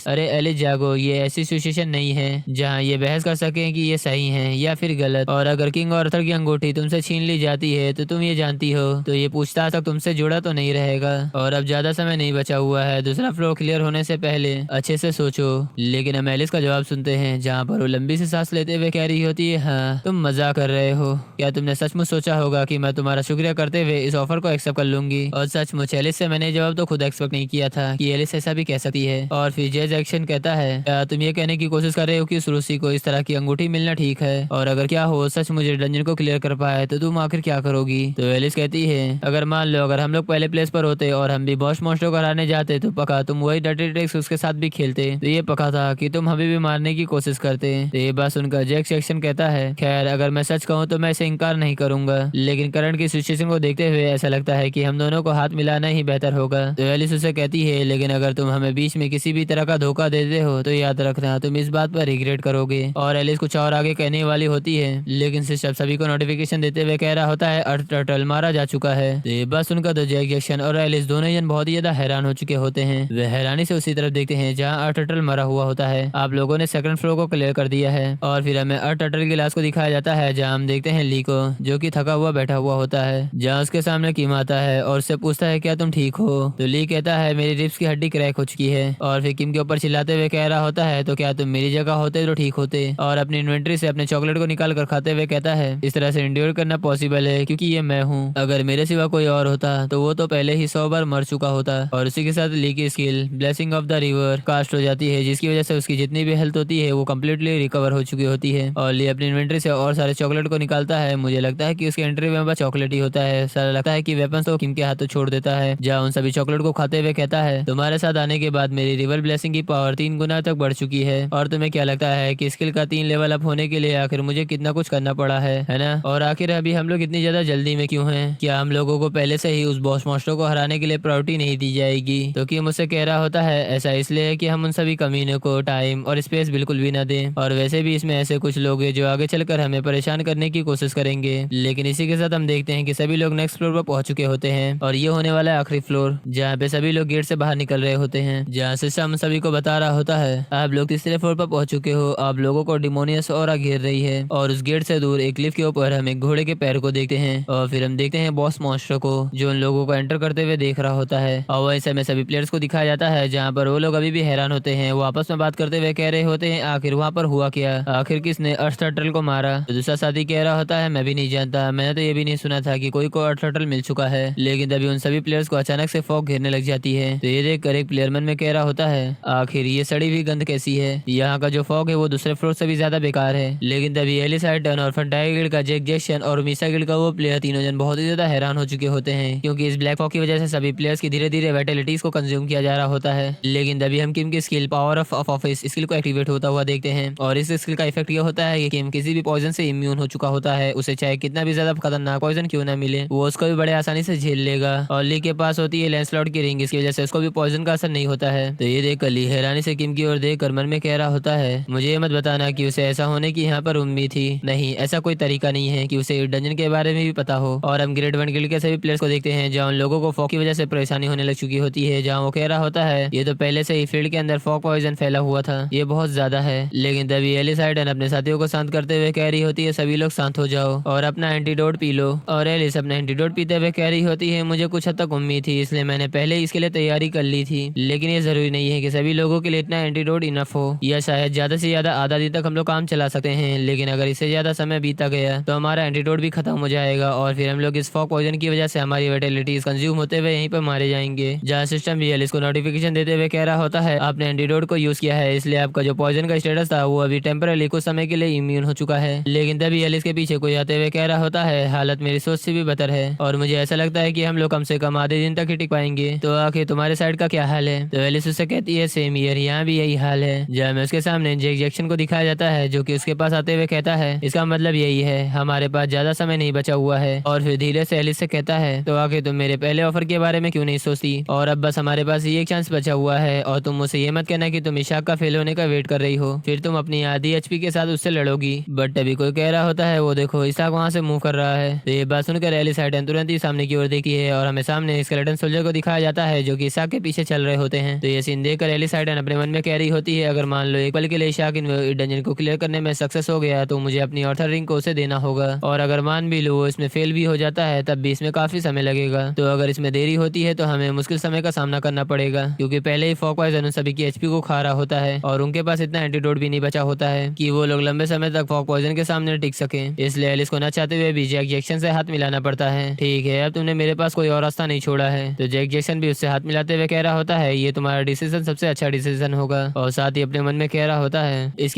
अरे एलिस जागो, ये ऐसी सिचुएशन नहीं है जहाँ ये बहस कर सके कि ये सही है या फिर गलत। और अगर किंग आर्थर की अंगूठी तुमसे छीन ली जाती है तो तुम ये जानती हो, तो ये पूछताछ तक तुमसे जुड़ा तो नहीं रहेगा। और अब ज्यादा समय नहीं बचा हुआ है, दूसरा फ्लोर क्लियर होने से पहले अच्छे से सोचो। लेकिन हम एलिस का जवाब सुनते हैं, जहाँ पर वो लंबी सी सांस लेते हुए कह रही होती है, हाँ तुम मजाक कर रहे हो। क्या तुमने सचमुच सोचा होगा कि मैं तुम्हारा शुक्रिया करते हुए इस ऑफर को एक्सेप्ट कर लूंगी? और सचमुच एलिस से मैंने जवाब तो खुद एक्सपेक्ट नहीं किया था कि एलिस ऐसा भी कह सकती है। और फिर जय जैक्सन कहता है, क्या तुम ये कहने की कोशिश कर रहे हो कि उस रूसी को इस तरह की अंगूठी मिलना ठीक है? और अगर क्या हो सच मुझे डंजन को क्लियर कर पाए तो तुम आखिर क्या करोगी? तो एलिस कहती है, अगर मान लो अगर हम लोग पहले प्लेस पर होते और हम भी बॉस मॉन्स्टर को हराने जाते तो पक्का तुम वही डर्टी ट्रिक्स उसके साथ भी खेलते। तो ये पक्का था कि तुम हमें भी मारने की कोशिश करते। तो ये बात सुनकर जैक जैक्सन कहता है, खैर अगर मैं सच कहूँ तो मैं इसे इंकार नहीं करूंगा, लेकिन करंट की सिचुएशन को देखते हुए ऐसा लगता है कि हम दोनों को हाथ मिलाना ही बेहतर होगा। तो एलिस उसे कहती है, लेकिन अगर तुम हमें बीच में किसी भी तरह का धोखा देते हो तो याद रखना तुम इस बात पर रिग्रेट करोगे। और एलिस कुछ और आगे कहने वाली होती है, लेकिन सिस्टम सभी को नोटिफिकेशन देते हुए कह रहा होता है, अर्थ टर्टल मारा जा चुका है। तो ये बात सुनकर तो जैक जैक्सन और एलिस दोनों जन बहुत ही ज्यादा हैरान हो चुके होते हैं। वे हैरानी से उसी तरफ देखते हैं जहाँ अर्थ टर्टल मरा हुआ होता है। आप लोगों ने सेकंड फ्लोर को क्लियर कर दिया है और फिर हमें अर्थ टर्टल की लाश को दिखाया जाता है, जहाँ हम देखते हैं ली को, जो कि थका हुआ बैठा हुआ होता है। जहाँ उसके सामने किम आता है और उससे पूछता है, क्या तुम ठीक हो? तो ली कहता है, मेरी रिब्स की हड्डी क्रैक हो चुकी है। और फिर किम के ऊपर चिल्लाते हुए कह रहा होता है, तो क्या तुम मेरी जगह होते तो ठीक होते? और अपनी इन्वेंट्री से अपने चॉकलेट को निकाल कर खाते हुए कहता है, इस तरह से इंड्योर करना पॉसिबल है क्योंकि ये मैं हूँ। अगर मेरे सिवा कोई और होता तो वो तो पहले ही 100 बार मर चुका होता। और उसी के साथ ली की skill blessing of the river cast हो जाती है, जिसकी वजह से उसकी जितनी भी हेल्थ होती है वो कम्प्लीटली रिकवर हो चुकी होती है। और ली अपनी इन्वेंट्री से और सारे चॉकलेट को निकालता है। मुझे लगता है कि उसकी एंट्री में बस चॉकलेट ही होता है। सारा लगता है कि वेपन तो किम के हाथों छोड़ देता है, जहाँ उन सभी चॉकलेट को खाते हुए कहता है, तुम्हारे साथ आने के बाद मेरी रिवर ब्लेसिंग की पावर 3 गुना तक बढ़ चुकी है। और तुम्हें क्या लगता है कि स्किल का 3 लेवल अप होने के लिए आखिर मुझे कितना कुछ करना पड़ा है ना? और आखिर अभी हम लोग इतनी ज्यादा जल्दी में क्यों हैं? क्या हम लोगों को पहले से ही उस बॉस मॉन्स्टर को हराने के लिए प्रायोरिटी नहीं दी जाएगी? तो किम मुझसे कह रहा होता है, ऐसा इसलिए है कि हम उन सभी कमीनों को टाइम और स्पेस बिल्कुल भी ना दें। और वैसे भी इसमें ऐसे कुछ लोग हैं जो आगे चलकर हमें परेशान करने की कोशिश करेंगे। लेकिन इसी के साथ हम देखते हैं कि सभी लोग नेक्स्ट फ्लोर पर पहुंच चुके होते हैं और ये होने वाला है आखिरी फ्लोर, जहाँ पे सभी लोग गेट से बाहर निकल रहे होते हैं। जहाँ सिस्टम सभी को बता रहा होता है, आप लोग तीसरे फ्लोर पर पहुंच चुके हो, आप लोगों को डिमोनियस ऑरा घेर रही है। और उस गेट से दूर एक क्लिफ के ऊपर हम एक घोड़े के पैर को देखते हैं और फिर हम देखते हैं बॉस मॉन्स्टर को, जो उन लोगों को एंटर करते हुए देख रहा होता है। और वैसे में सभी प्लेयर्स को दिखाया जाता है, जहाँ पर वो लोग अभी भी हैरान होते हैं। वो आपस में बात करते हुए कह रहे होते हैं, आखिर वहाँ पर हुआ क्या? आखिर किसने अर्थ टर्टल को मारा? तो दूसरा साथी कह रहा होता है, मैं भी नहीं जानता, मैंने तो ये भी नहीं सुना था कि कोई को अर्थ टर्टल मिल चुका है। लेकिन तभी उन सभी प्लेयर्स को अचानक से फॉग घेरने लग जाती है। तो ये देख कर एक प्लेयर मन में कह रहा होता है, आखिर ये सड़ी हुई गंध कैसी है? यहाँ का जो फॉग है वो दूसरे फ्लोर से भी ज्यादा बेकार है। लेकिन तभी एलिस हाइटन और फंटायर गिल्ड का जैक जैक्सन और मिसा गिल्ड का वो प्लेयर तीनों जन बहुत ही ज्यादा हैरान हो चुके होते हैं, क्योंकि इस ब्लैक फॉग की वजह से सभी प्लेयर्स की धीरे धीरे वाइटलिटीज को कंज्यूम किया जा रहा होता है। लेकिन तभी हम किम की skill power of office skill को एक्टिवेट होता हुआ देखते हैं। और इस स्किल का इफेक्ट ये होता है कि किम किसी भी पॉइजन से इम्यून हो चुका होता है। उसे चाहे कितना भी ज्यादा खतरनाक पॉइजन क्यों ना मिले, वो उसको भी बड़े आसानी से झेल लेगा। और ली के पास होती है लैंसलॉट की रिंग, इसकी वजह से उसको भी पॉइजन का असर नहीं होता है। तो ये देख ली हैरानी से किम की ओर देख कर मन में कह रहा होता है, मुझे ये मत बताना कि उसे ऐसा होने की यहाँ पर उम्मीद थी। नहीं, ऐसा कोई तरीका नहीं है कि उसे डंजन के बारे में भी पता हो। और हम ग्रेड 1 गिल्ड के सभी प्लेयर्स को देखते हैं, जहाँ उन लोगों को फॉग की वजह से परेशानी होने लग चुकी होती है। जहाँ वो कह रहा होता है, ये तो पहले से ही फील्ड के अंदर फॉग पॉइजन फैला हुआ था, ये बहुत ज्यादा है। लेकिन तभी एलिस हाइडन अपने साथियों को शांत करते हुए कह रही होती है, सभी लोग शांत हो जाओ और अपना एंटीडोट पी लो। और एलिस अपना एंटीडोट पीते हुए कह रही होती है, मुझे कुछ हद तक उम्मीद थी, इसलिए मैंने पहले ही इसके लिए तैयारी कर ली थी। लेकिन ये जरूरी नहीं है कि सभी लोगों के लिए इतना एंटीडोट इनफ हो, या शायद ज्यादा से ज्यादा आधा दिन तक हम लोग काम चला सकते हैं। लेकिन अगर इससे ज्यादा समय बीता गया तो हमारा एंटीडोट भी खत्म हो जाएगा और फिर हम लोग इस फॉग पॉइजन की वजह से हमारी वाइटलिटीज कंज्यूम होते हुए यहीं पर मारे जाएंगे। जहाँ सिस्टम भी एलिस को नोटिफिकेशन देते हुए कह रहा होता है, आपने एंटीडोट को यूज किया है, इसलिए आपका जो जो पॉइजन का स्टेटस था वो अभी टेम्पररी कुछ समय के लिए इम्यून हो चुका है। लेकिन तभी एलिस के पीछे कोई आते हुए कह रहा होता है हालत मेरी सोच से भी बदतर है और मुझे ऐसा लगता है कि हम लोग कम से कम आधे दिन तक ही टिक पाएंगे। तो आखिर तुम्हारे साइड का क्या हाल है? तो एलिस उससे कहती है सेम ईयर, यहाँ भी यही हाल है। जब में उसके सामने जैक जैक्सन को दिखाया जाता है जो कि उसके पास आते हुए कहता है इसका मतलब यही है हमारे पास ज्यादा समय नहीं बचा हुआ है। और फिर धीरे से एलिस से कहता है तो आखिर तुम मेरे पहले ऑफर के बारे में क्यों नहीं सोचती? और अब बस हमारे पास ये एक चांस बचा हुआ है और तुम मुझसे ये मत कहना कि तुम इशाक का फेल होने का वेट कर रही हो, फिर तुम अपनी आधी एचपी के साथ उससे लड़ोगी। बट तभी कोई कह रहा होता है वो देखो इशाक वहाँ से मूव कर रहा है। तो ये बात सुनकर एलिस हाइडन तुरंत ही सामने की ओर देखती है और हमें सामने स्केलेटन सोल्जर को दिखाया जाता है जो कि इशाक के पीछे चल रहे होते हैं। तो ये सीन देखकर एलिस हाइडन अपने मन में कह रही होती है अगर मान लो एक पल के लिए इशाक इन डंजन को क्लियर करने में सक्सेस हो गया तो मुझे अपनी ऑर्थर रिंग को उसे देना होगा, और अगर मान भी लो वो इसमें फेल भी हो जाता है तब भी इसमें काफी समय लगेगा। तो अगर इसमें देरी होती है तो हमें मुश्किल समय का सामना करना पड़ेगा क्योंकि पहले ही फॉग पॉइजन उन सभी की एचपी को खा रहा होता है और उनके पास इतना एंटीडोट भी नहीं बचा होता है कि वो लोग लंबे समय तक फॉग पॉइजन के सामने टिक सके। इसलिए एलिस को न चाहते हुए भी जैक जैक्सन से हाथ मिलाना पड़ता है। ठीक है अब तुमने मेरे पास कोई और रास्ता नहीं छोड़ा है। तो जैक जैक्सन भी उससे हाथ मिलाते हुए कह रहा होता है ये तुम्हारा डिसीजन सबसे अच्छा डिसीजन होगा, और साथ ही अपने मन में कह रहा होता है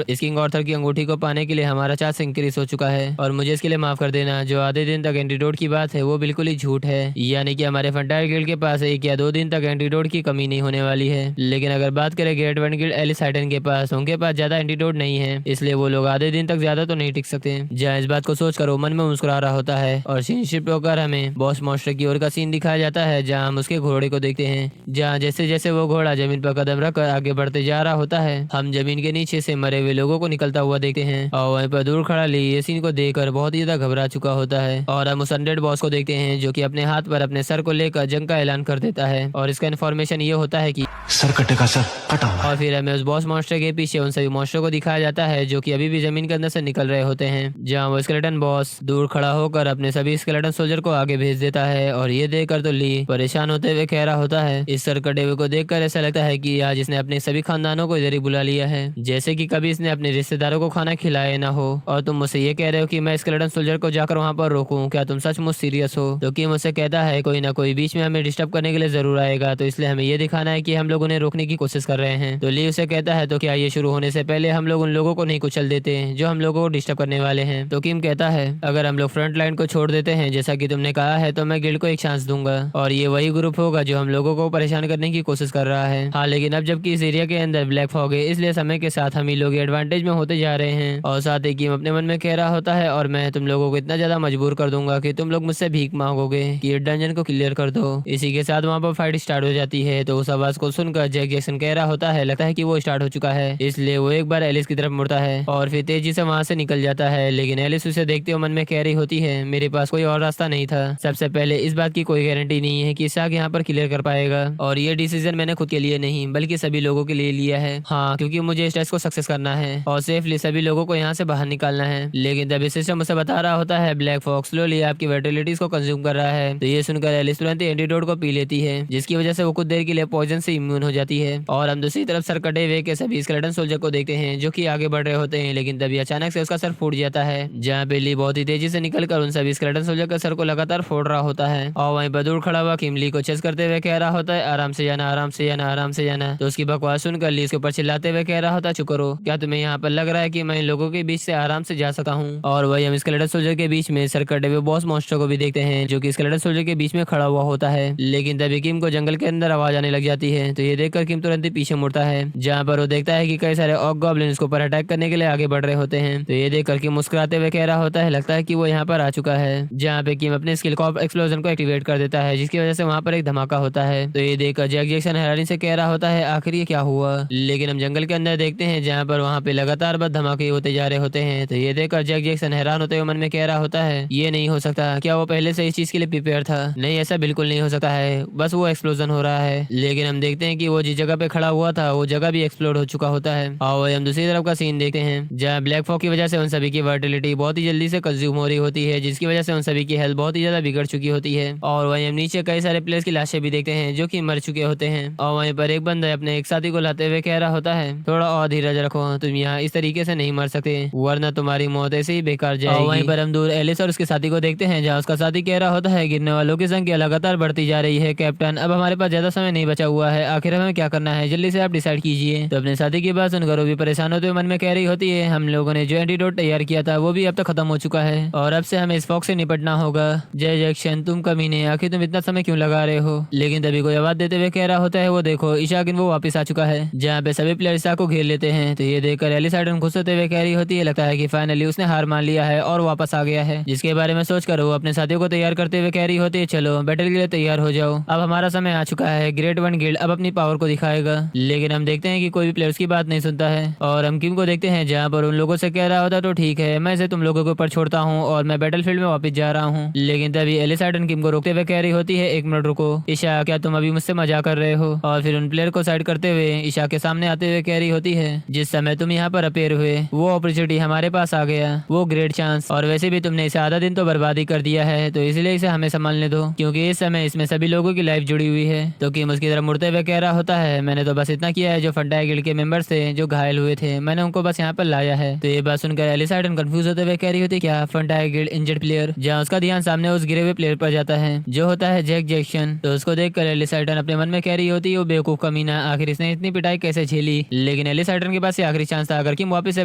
किंग ऑर्थर की अंगूठी को पाने के लिए हमारा चांस इंक्रीज हो चुका है और मुझे इसके लिए माफ कर देना। जो आधे दिन तक एंटीडोट की बात है वो बिल्कुल ही झूठ है, यानी कि हमारे फंटायर गिल्ड के पास 1 या 2 दिन तक एंटीडोट की कमी नहीं होने वाली है। लेकिन अगर बात करें great one guild Alice Hayden के पास, उनके पास ज्यादा एंटीडोट नहीं है, इसलिए वो लोग आधे दिन तक ज्यादा तो नहीं टिक सकते। जहाँ इस बात को सोचकर वो मन में मुस्कुरा रहा होता है और सीन शिफ्ट होकर हमें बॉस मॉन्स्टर की ओर का सीन दिखाया जाता है जहाँ हम उसके घोड़े को देखते हैं। जहाँ जैसे जैसे वो घोड़ा जमीन पर कदम रखकर आगे बढ़ते जा रहा होता है हम जमीन के नीचे से मरे हुए लोगों को निकलता हुआ देखते हैं और वहीं पर दूर खड़ा ली ये सीन को देखकर बहुत ही ज्यादा घबरा चुका होता है। और हम उस अनडेड बॉस को देखते हैं जो कि अपने हाथ पर अपने सर को लेकर जंग का ऐलान कर देता है और इसका इन्फॉर्मेशन ये होता है कि सर कटेगा सर कटा हुआ। और फिर हमें उस बॉस मॉन्स्टर के पीछे उन सभी मॉन्स्टरों को दिखाया जाता है जो कि अभी भी जमीन के अंदर से निकल रहे होते हैं। जहाँ वो स्केलेटन बॉस दूर खड़ा होकर अपने सभी स्केलेटन सोल्जर को आगे भेज देता है और ये देखकर तो ली परेशान होते हुए कह रहा होता है इस सर कटे हुए को देखकर ऐसा लगता है कि आज इसने अपने सभी खानदानों को इधर ही बुला लिया है, जैसे कि कभी इसने अपने रिश्तेदारों को खाना खिलाया ना हो। और तुम मुझसे ये कह रहे हो कि मैं स्केलेटन सोल्जर को जाकर वहाँ पर रोकूं, क्या तुम सचमुच सीरियस हो? तो कि मुझसे कहता है कोई ना कोई बीच में हमें डिस्टर्ब करने के लिए जरूर आएगा, तो इसलिए हमें ये दिखाना है कि हम लोग उन्हें रोकने की कोशिश कर रहे हैं। तो ली उसे कहता है तो क्या ये शुरू होने से पहले हम लोग उन लोगों को नहीं कुचल देते जो हम लोगों को डिस्टर्ब करने वाले हैं? तो किम कहता है अगर हम लोग फ्रंट लाइन को छोड़ देते हैं जैसा कि तुमने कहा है तो मैं गिल्ड को एक चांस दूंगा और ये वही ग्रुप होगा जो हम लोगों को परेशान करने की कोशिश कर रहा है। हाँ लेकिन अब जबकि इस एरिया के अंदर ब्लैक फॉग है इसलिए समय के साथ हम ही लोग एडवांटेज में होते जा रहे हैं। और साथ ही किम अपने मन में कह रहा होता है और मैं तुम लोगों को इतना ज्यादा मजबूर कर दूंगा कि तुम लोग मुझसे भीख मांगोगे कि डंजन को क्लियर कर दो। इसी के साथ वहाँ पर फाइट स्टार्ट हो जाती है। तो उस आवाज को सुनकर जैक जैक्सन कह रहा होता है लगता है कि वो स्टार्ट हो चुका है, इसलिए वो एक बार एलिस की तरफ मुड़ता है और फिर तेजी से वहाँ से निकल जाता है। लेकिन एलिस उसे देखते हुए मन में कह रही होती है मेरे पास कोई और रास्ता नहीं था। सबसे पहले इस बात की कोई गारंटी नहीं है कि इशाक यहाँ पर क्लियर कर पाएगा और ये डिसीजन मैंने खुद के लिए नहीं बल्कि सभी लोगों के लिए लिया है। हाँ क्योंकि मुझे इस टेस्ट को सक्सेस करना है और सेफली सभी लोगों को यहाँ से बाहर निकालना है। लेकिन तभी सिस्टम उसे बता रहा होता है ब्लैक फॉक्स स्लोली आपकी वाइटलिटीज को कंज्यूम कर रहा है। तो ये सुनकर एलिस तुरंत एंटीडोट को पी लेती है जिसकी वजह से वो कुछ देर के लिए पॉइजन से इम्यून हो जाती है। और हम दूसरी तरफ सर कटे हुए के सभी स्केलेटन सोल्जर को देखते हैं जो कि आगे बढ़ रहे होते हैं। लेकिन तभी अचानक से उसका सर फूट जाता है जहाँ पे ली बहुत ही तेजी से निकलकर उन सभी स्केलेटन सोल्जर का सर को लगातार फोड़ रहा होता है। और वहीं पर दूर खड़ा हुआ किम ली को चेस करते हुए कह रहा होता है आराम से जाना आराम से जाना आराम से जाना। तो उसकी बकवास सुनकर ली उसके ऊपर चिल्लाते हुए कह रहा होता चुप करो, क्या तुम्हें यहाँ पर लग रहा है कि मैं इन लोगों के बीच से आराम से जा सकता हूँ? और वही हम स्केलेटन सोल्जर के बीच में सर कटे हुए बॉस मॉन्स्टर को भी देखते हैं जो कि स्केलेटन सोल्जर के बीच में खड़ा हुआ होता है। लेकिन तभी किम को जंगल के अंदर आवाज आने लग जाती है। तो ये देखकर किम तुरंत ही पीछे मुड़ता है जहाँ पर वो देखता है कि कई सारे ऑक गॉब्लिन उसके ऊपर अटैक करने के लिए आगे बढ़ रहे होते हैं। तो ये देखकर किम मुस्कुराते हुए कह रहा होता है लगता है कि वो यहाँ पर आ चुका है। जहाँ पे किम अपने स्किल कॉप एक्सप्लोजन को एक्टिवेट कर देता है जिसकी वजह से वहाँ पर एक धमाका होता है। तो ये देखकर जैक जैक्सन हैरानी से कह रहा होता है आखिर ये क्या हुआ? लेकिन हम जंगल के अंदर देखते हैं जहाँ पर वहाँ पे लगातार बस धमाके होते जा रहे होते हैं। तो ये देखकर जैक जैक्सन हैरान होते हुए मन में कह रहा होता है ये नहीं हो सकता, क्या वो पहले से इस चीज के लिए प्रिपेयर था? नहीं ऐसा बिल्कुल नहीं हो सकता है, बस वो एक्सप्लोजन हो रहा है। लेकिन हम देखते हैं कि वो जिस जगह पे खड़ा हुआ था वो जगह भी एक्सप्लोड हो चुका होता है। और हम दूसरी तरफ का सीन देखते हैं जहाँ ब्लैक फॉग की वजह से उन सभी की वर्टिलिटी बहुत ही जल्दी से कंज्यूम हो रही होती है जिसकी वजह से उन सभी की हेल्थ बहुत ही ज्यादा बिगड़ चुकी होती है। और वहीं हम नीचे कई सारे प्लेयर्स की लाशें भी देखते हैं जो कि मर चुके होते हैं। और वहीं पर एक बंदा अपने एक साथी को लाते हुए कह रहा होता है थोड़ा और धीरज रखो, तुम यहाँ इस तरीके से नहीं मर सकते वरना तुम्हारी मौत ऐसे ही बेकार जाएगी। और वहीं पर हम दूर एलिस और उसके साथी को देखते हैं जहाँ उसका साथी कह रहा होता है गिरने वालों की संख्या लगातार बढ़ती जा रही है कैप्टन, अब हमारे पास ज्यादा समय नहीं बचा हुआ है, आखिर हमें क्या करना है, जल्दी से आप डिसाइड कीजिए। तो अपने साथी की बात सुनकर वो भी परेशान होते हुए मन में कह रही होती है, हम लोगों ने जो एंटीडोट तैयार किया था वो भी अब तक खत्म हो चुका है और अब से हमें इस फॉग से निपटना होगा। जय जैक्शन, तुम कमीने, आखिर तुम इतना समय क्यों लगा रहे हो। लेकिन तभी कोई आवाज देते हुए कह रहा होता है, वो देखो इशाक वो वापस आ चुका है। जहाँ पे सभी प्लेयर इशाक को घेर लेते हैं। तो ये देखकर एलिस आर्डन खुश होते हुए कह रही होती है, लगता है कि फाइनली उसने हार मान लिया है और वापस आ गया है। जिसके बारे में सोचकर वो अपने साथियों को तैयार करते हुए कह रही होती है, चलो बैटल के लिए तैयार हो जाओ, अब हमारा समय आ चुका है। ग्रेट वन गिल्ड अब अपनी पावर को दिखाएगा। लेकिन हम देखते हैं कि कोई भी प्लेयर्स की बात नहीं सुनता है और हम किम को देखते हैं जहाँ पर उन लोगों से कह रहा होता, तो ठीक है मैं इसे तुम लोगों के ऊपर छोड़ता हूँ और मैं बैटल फील्ड में वापस जा रहा हूँ। लेकिन तभी एलिस आर्डन किम को रोकते हुए कह रही होती है, एक मिनट रुको ईशा, क्या तुम अभी मुझसे मजाक कर रहे हो। और फिर उन प्लेयर को साइड करते हुए ईशा के सामने आते हुए कह रही होती है, जिस समय तुम यहाँ पर अपेयर हुए वो अपॉर्चुनिटी हमारे पास आ गया, वो ग्रेट चांस, और वैसे भी तुमने इसे आधा दिन तो बर्बाद ही कर दिया है, तो इसलिए इसे हमें संभालने दो क्योंकि इस समय इसमें सभी लोगों की लाइफ जुड़ी हुई है। तो किम उसकी तरफ मुड़ते हुए कह रहा होता है, मैंने तो बस इतना किया है, जो फंटाई गिल्ड के मेंबर्स थे जो घायल हुए थे मैंने उनको बस यहाँ पर लाया है। तो ये बात सुनकर एलिस आर्डन कंफ्यूज होते हुए कह रही होती, क्या फंटाई गिल्ड इंजर्ड प्लेयर। जहाँ उसका ध्यान सामने उस गिरे हुए प्लेयर पर जाता है जो होता है जैक जैक्सन। तो उसको देखकर एलिस आर्डन अपने मन में कह रही होती, वो बेवकूफ कमीना, आखिर इसने इतनी पिटाई कैसे झेली। लेकिन एलिस आर्डन के पास ये आखिरी चांस था, अगर किम वापस से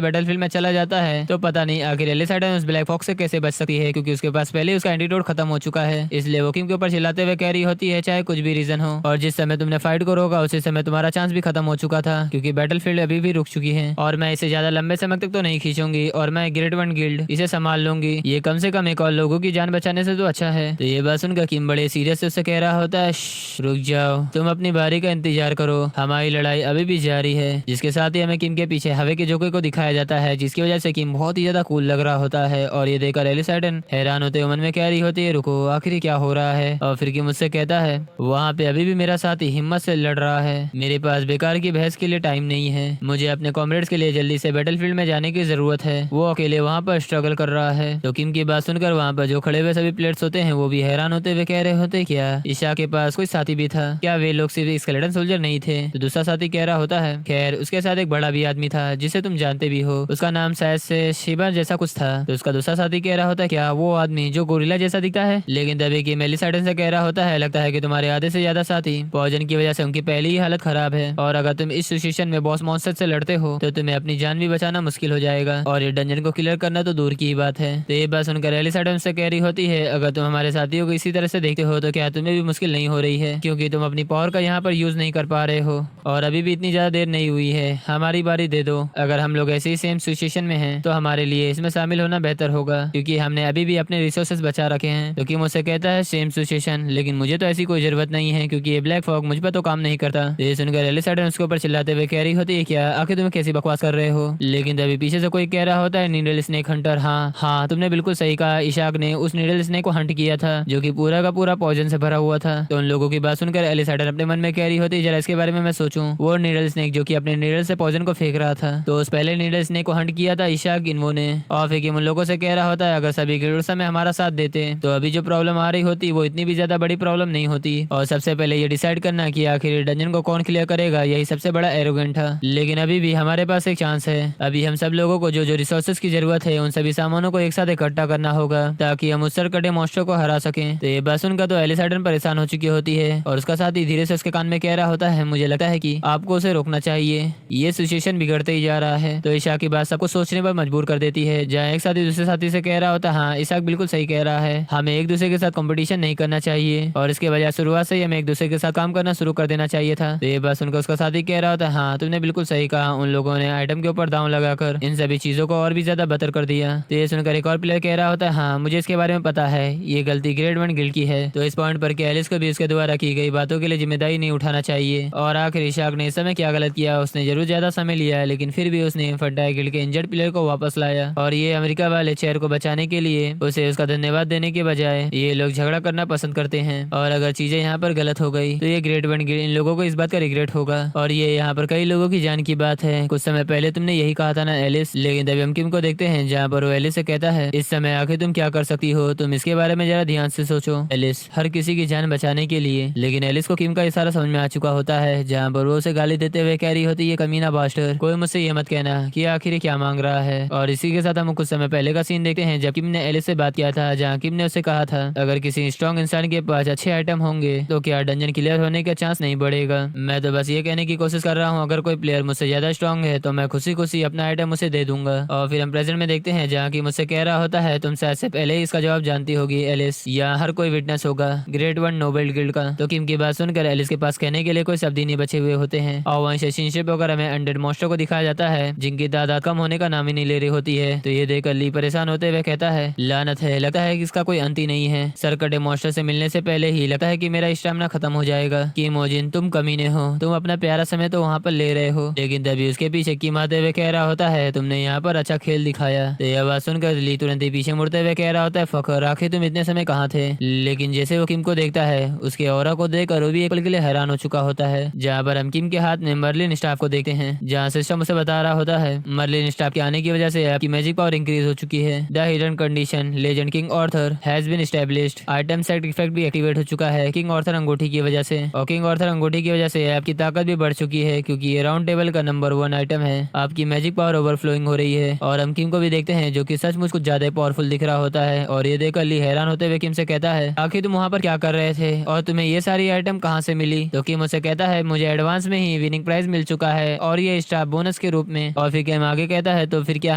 बैटलफील्ड में चला जाता है तो पता नहीं आखिर एलिस आर्डन उस ब्लैक फॉक्स से कैसे बच सकती है, क्योंकि उसके पास पहले उसका एंटीडोट खत्म हो चुका है। इसलिए वो किम के ऊपर चिल्लाते हुए कह रही होती है, चाहे कुछ भी रीजन हो और जिस समय तुमने फाइट को रोका उसी समय तुम्हारा चांस भी खत्म हो चुका था, क्योंकि बैटलफील्ड अभी भी रुक चुकी है और मैं इसे ज्यादा लंबे समय तक तो नहीं खींचूंगी और मैं ग्रेट वन गिल्ड इसे संभाल लूंगी, ये कम से कम एक और लोगों की जान बचाने से तो अच्छा है। तो ये बात सुनकर किम बड़े सीरियस से उससे कह रहा होता है, रुक जाओ, तुम अपनी बारी का इंतजार करो, हमारी लड़ाई अभी भी जारी है। जिसके साथ ही हमें किम के पीछे हवे के झोंके को दिखाया जाता है, जिसकी वजह से किम बहुत ही ज्यादा कूल लग रहा होता है। और ये देखकर एलिस आर्डन हैरान होते हुए मन में कह रही होती है, रुको आखिर क्या हो रहा है। और फिर किम मुझसे कहता है, वहाँ पे अभी भी मेरा साथी हिम्मत से लड़ रहा है, मेरे पास बेकार की बहस के लिए टाइम नहीं है, मुझे अपने कॉमरेड्स के लिए जल्दी से बैटलफील्ड में जाने की जरूरत है, वो अकेले वहाँ पर स्ट्रगल कर रहा है। तो किम की बात सुनकर वहाँ पर जो खड़े हुए सभी प्लेयर्स होते हैं वो भी हैरान होते हुए कह रहे होते, क्या ईशा के पास कोई साथी भी था, क्या वे लोग सिर्फ स्केलेटन सोल्जर नहीं थे। तो दूसरा साथी कह रहा होता है, खैर उसके साथ एक बड़ा भी आदमी था जिसे तुम जानते भी हो, उसका नाम शायद से शिवा जैसा कुछ था। तो उसका दूसरा साथी कह रहा होता है, क्या वो आदमी जो गोरिल्ला जैसा दिखता है। लेकिन तभी कि एलिस आर्डन से कह रहा होता है, लगता है कि तुम्हारे आधे से ज्यादा साथी पॉइजन की वजह से उनकी पहली ही हालत खराब है और अगर तुम इस सिचुएशन में बॉस मॉन्स्टर से लड़ते हो तो तुम्हें अपनी जान भी बचाना मुश्किल हो जाएगा और ये डंजन को क्लियर करना तो दूर की ही बात है। तो ये बात सुनकर एलिस आर्डन से कह रही होती है, अगर तुम हमारे साथियों को इसी तरह से देखते हो तो क्या तुम्हें भी मुश्किल नहीं हो रही है, क्योंकि तुम अपनी पावर का यहाँ पर यूज नहीं कर पा रहे हो और अभी भी इतनी ज्यादा देर नहीं हुई है, हमारी बारी दे दो। अगर हम लोग ऐसे ही सेम सिचुएशन में हैं तो हमारे लिए इसमें शामिल होना बेहतर होगा, क्योंकि हमने अभी भी अपने रिसोर्सेज बचा रखे हैं। क्योंकि मुझसे कहता है सेम सिचुएशन, लेकिन मुझे तो ऐसी कोई जरूरत नहीं है क्योंकि ये ब्लैक फॉग मुझ पर तो काम नहीं करता। ये सुनकर एलिस आर्डन उसके ऊपर चिल्लाते हुए कह रही होती है, क्या आखिर तुम कैसी बकवास कर रहे हो। लेकिन तभी पीछे से कोई कह रहा होता है, नीडल स्नेक हंटर, हाँ तुमने बिल्कुल सही कहा, इशाक ने उस नीडल स्नेक को हंट किया था जो कि पूरा का पूरा पॉइजन से भरा हुआ था। तो उन लोगों की बात सुनकर एलिस आर्डन अपने मन में कह रही होती, जरा इसके बारे में मैं सोचूं, वो नीडल स्नेक जो कि अपने नीडल से पॉइजन को फेंक रहा था, तो उस पहले नीडल स्नेक को हंट किया था इशाक इन्वो ने। और फिर उन लोगों से कह रहा होता है, अगर सभी गिल्ड समय हमारा साथ देते तो अभी जो प्रॉब्लम आ रही होती वो इतनी भी ज्यादा बड़ी प्रॉब्लम नहीं होती। और सबसे पहले ये डिसाइड करना कि आखिर डंजन को कौन क्लियर करेगा, यही सबसे बड़ा एरोगेंट था। लेकिन अभी भी हमारे पास एक चांस है, अभी हम सब लोगों को जो जो रिसोर्सेज की जरूरत है उन सभी सामानों को एक साथ इकट्ठा करना होगा ताकि हम उस सरकटे मॉन्स्टर को हरा सकें। तो ये बात सुनकर तो एलिस आर्डन परेशान हो चुकी होती है और उसका साथी धीरे से उसके कान में कह रहा होता है, मुझे लगता है कि आपको उसे रोकना चाहिए, ये सिचुएशन बिगड़ते ही जा रहा है। तो ईशा की बात सबको सोचने पर मजबूर कर देती है, जहाँ एक साथी दूसरे साथी से कह रहा होता है, हाँ इशाक बिल्कुल सही कह रहा है, हमें एक दूसरे के साथ कंपटीशन नहीं करना चाहिए और इसके बजाय शुरुआत से ही हमें एक दूसरे के साथ काम करना शुरू कर देना चाहिए था। तो ये बात सुनकर उसका साथी कह रहा होता है, हाँ तुमने बिल्कुल सही कहा, उन लोगों ने आइटम के ऊपर दांव लगाकर इन सभी चीजों को और भी ज्यादा बदतर कर दिया। तो ये सुनकर एक और प्लेयर कह रहा होता है, हाँ मुझे इसके बारे में पता है, ये गलती ग्रेड वन गिल्ड की है। तो इस पॉइंट पर एलिस को भी उसके द्वारा की गई बातों के लिए जिम्मेदारी नहीं उठाना चाहिए। और आखिर इशाक ने इस समय क्या गलत किया, उसने जरूर ज्यादा समय लिया लेकिन फिर भी उसने फंटाई गिल्ड के इंजर्ड प्लेयर को वापस लाया और ये अमेरिका वाले चेयर को बचाने के लिए उसे उसका धन्यवाद देने के बजाय ये लोग झगड़ा करना पसंद करते हैं। और अगर चीजें यहाँ पर गलत हो गई तो ये ग्रेट वन गिल्ड इन लोगों को इस बात का रिग्रेट होगा और ये यहाँ पर कई लोगों की जान की बात है। कुछ समय पहले तुमने यही कहा था ना एलिस। लेकिन तभी हम किम को देखते हैं जहाँ पर वो एलिस से कहता है, इस समय आखिर तुम क्या कर सकती हो, तुम इसके बारे में जरा ध्यान से सोचो एलिस, हर किसी की जान बचाने के लिए। लेकिन एलिस को किम का इशारा समझ में आ चुका होता है, जहाँ पर वो उसे गाली देते हुए कह रही होती है, कमीना बास्टर, कोई मुझसे ये मत कहना कि आखिर ये क्या मांग रहा है। और इसी के साथ हम कुछ समय पहले का सीन देखते हैं जब किम ने एलिस से बात किया था, जहाँ किम ने उसे कहा था, अगर किसी स्ट्रॉन्ग इंसान के पास अच्छे आइटम होंगे तो क्या डंजन क्लियर होने का चांस नहीं बढ़ बढ़ेगा। मैं तो बस ये कहने की कोशिश कर रहा हूँ अगर कोई प्लेयर मुझसे ज्यादा स्ट्रांग है तो मैं खुशी खुशी अपना आइटम उसे दे दूंगा। और फिर हम प्रेजेंट में देखते हैं जहाँ की मुझसे कह रहा होता है तुम शायद से पहले ही इसका जवाब जानती होगी एलिस, या हर कोई विटनेस होगा ग्रेट वन नोबेल गिल्ड का। तो किम की बात सुनकर एलिस के पास कहने के लिए कोई शब्द ही नहीं बचे हुए होते हैं। और वहीं रिलेशनशिप वगैरह में अनडेड मॉन्स्टर को दिखाया जाता है जिनकी तादाद कम होने का नाम ही नहीं ले रही होती है। तो ये देखकर ली परेशान होते हुए कहता है लानत है, लगता है कि इसका कोई अंत ही नहीं है। सरकटे मॉन्स्टर से मिलने से पहले ही लगता है कि मेरा स्टैमिना खत्म हो जाएगा। कि मोजिन तुम कमीने हो, तुम अपना प्यारा समय तो वहाँ पर ले रहे हो, लेकिन तभी उसके पीछे किम आते हुए कह रहा होता है तुमने यहाँ पर अच्छा खेल दिखाया। तो यह बात सुनकर ली तुरंत ही पीछे मुड़ते हुए कह रहा होता है फखर, आखिर तुम इतने समय कहाँ थे। लेकिन जैसे वो किम को देखता है उसके ऑरा को देखकर वो भी एक पल के लिए हैरान हो चुका होता है। जहाँ पर हम किम के हाथ में मर्लिन स्टाफ को देखते हैं, जहाँ सिस्टम उसे बता रहा होता है मर्लिन स्टाफ के आने की वजह से आपकी मैजिक पावर इंक्रीज हो चुकी है। The hidden condition legend king Arthur has been established. Item set effect भी एक्टिवेट हो चुका है किंग ऑर्थर अंगूठी की वजह से। और किंग ऑर्थर अंगूठी की वजह से आपकी ताकत भी बढ़ चुकी है क्योंकि ये राउंड टेबल का नंबर 1 आइटम है। आपकी मैजिक पावर ओवरफ्लोइंग हो रही है। और हम किम को भी देखते हैं जो कि सचमुच कुछ ज्यादा पावरफुल दिख रहा होता है। और ये देखकर ली हैरान होते हुए किम से कहता है आखिर तुम वहाँ पर क्या कर रहे थे और तुम्हें ये सारी आइटम कहाँ से मिली। तो किम मुझसे कहता है मुझे एडवांस में ही विनिंग प्राइज मिल चुका है और ये स्टाफ बोनस के रूप में। और फिर किम आगे कहता है तो फिर क्या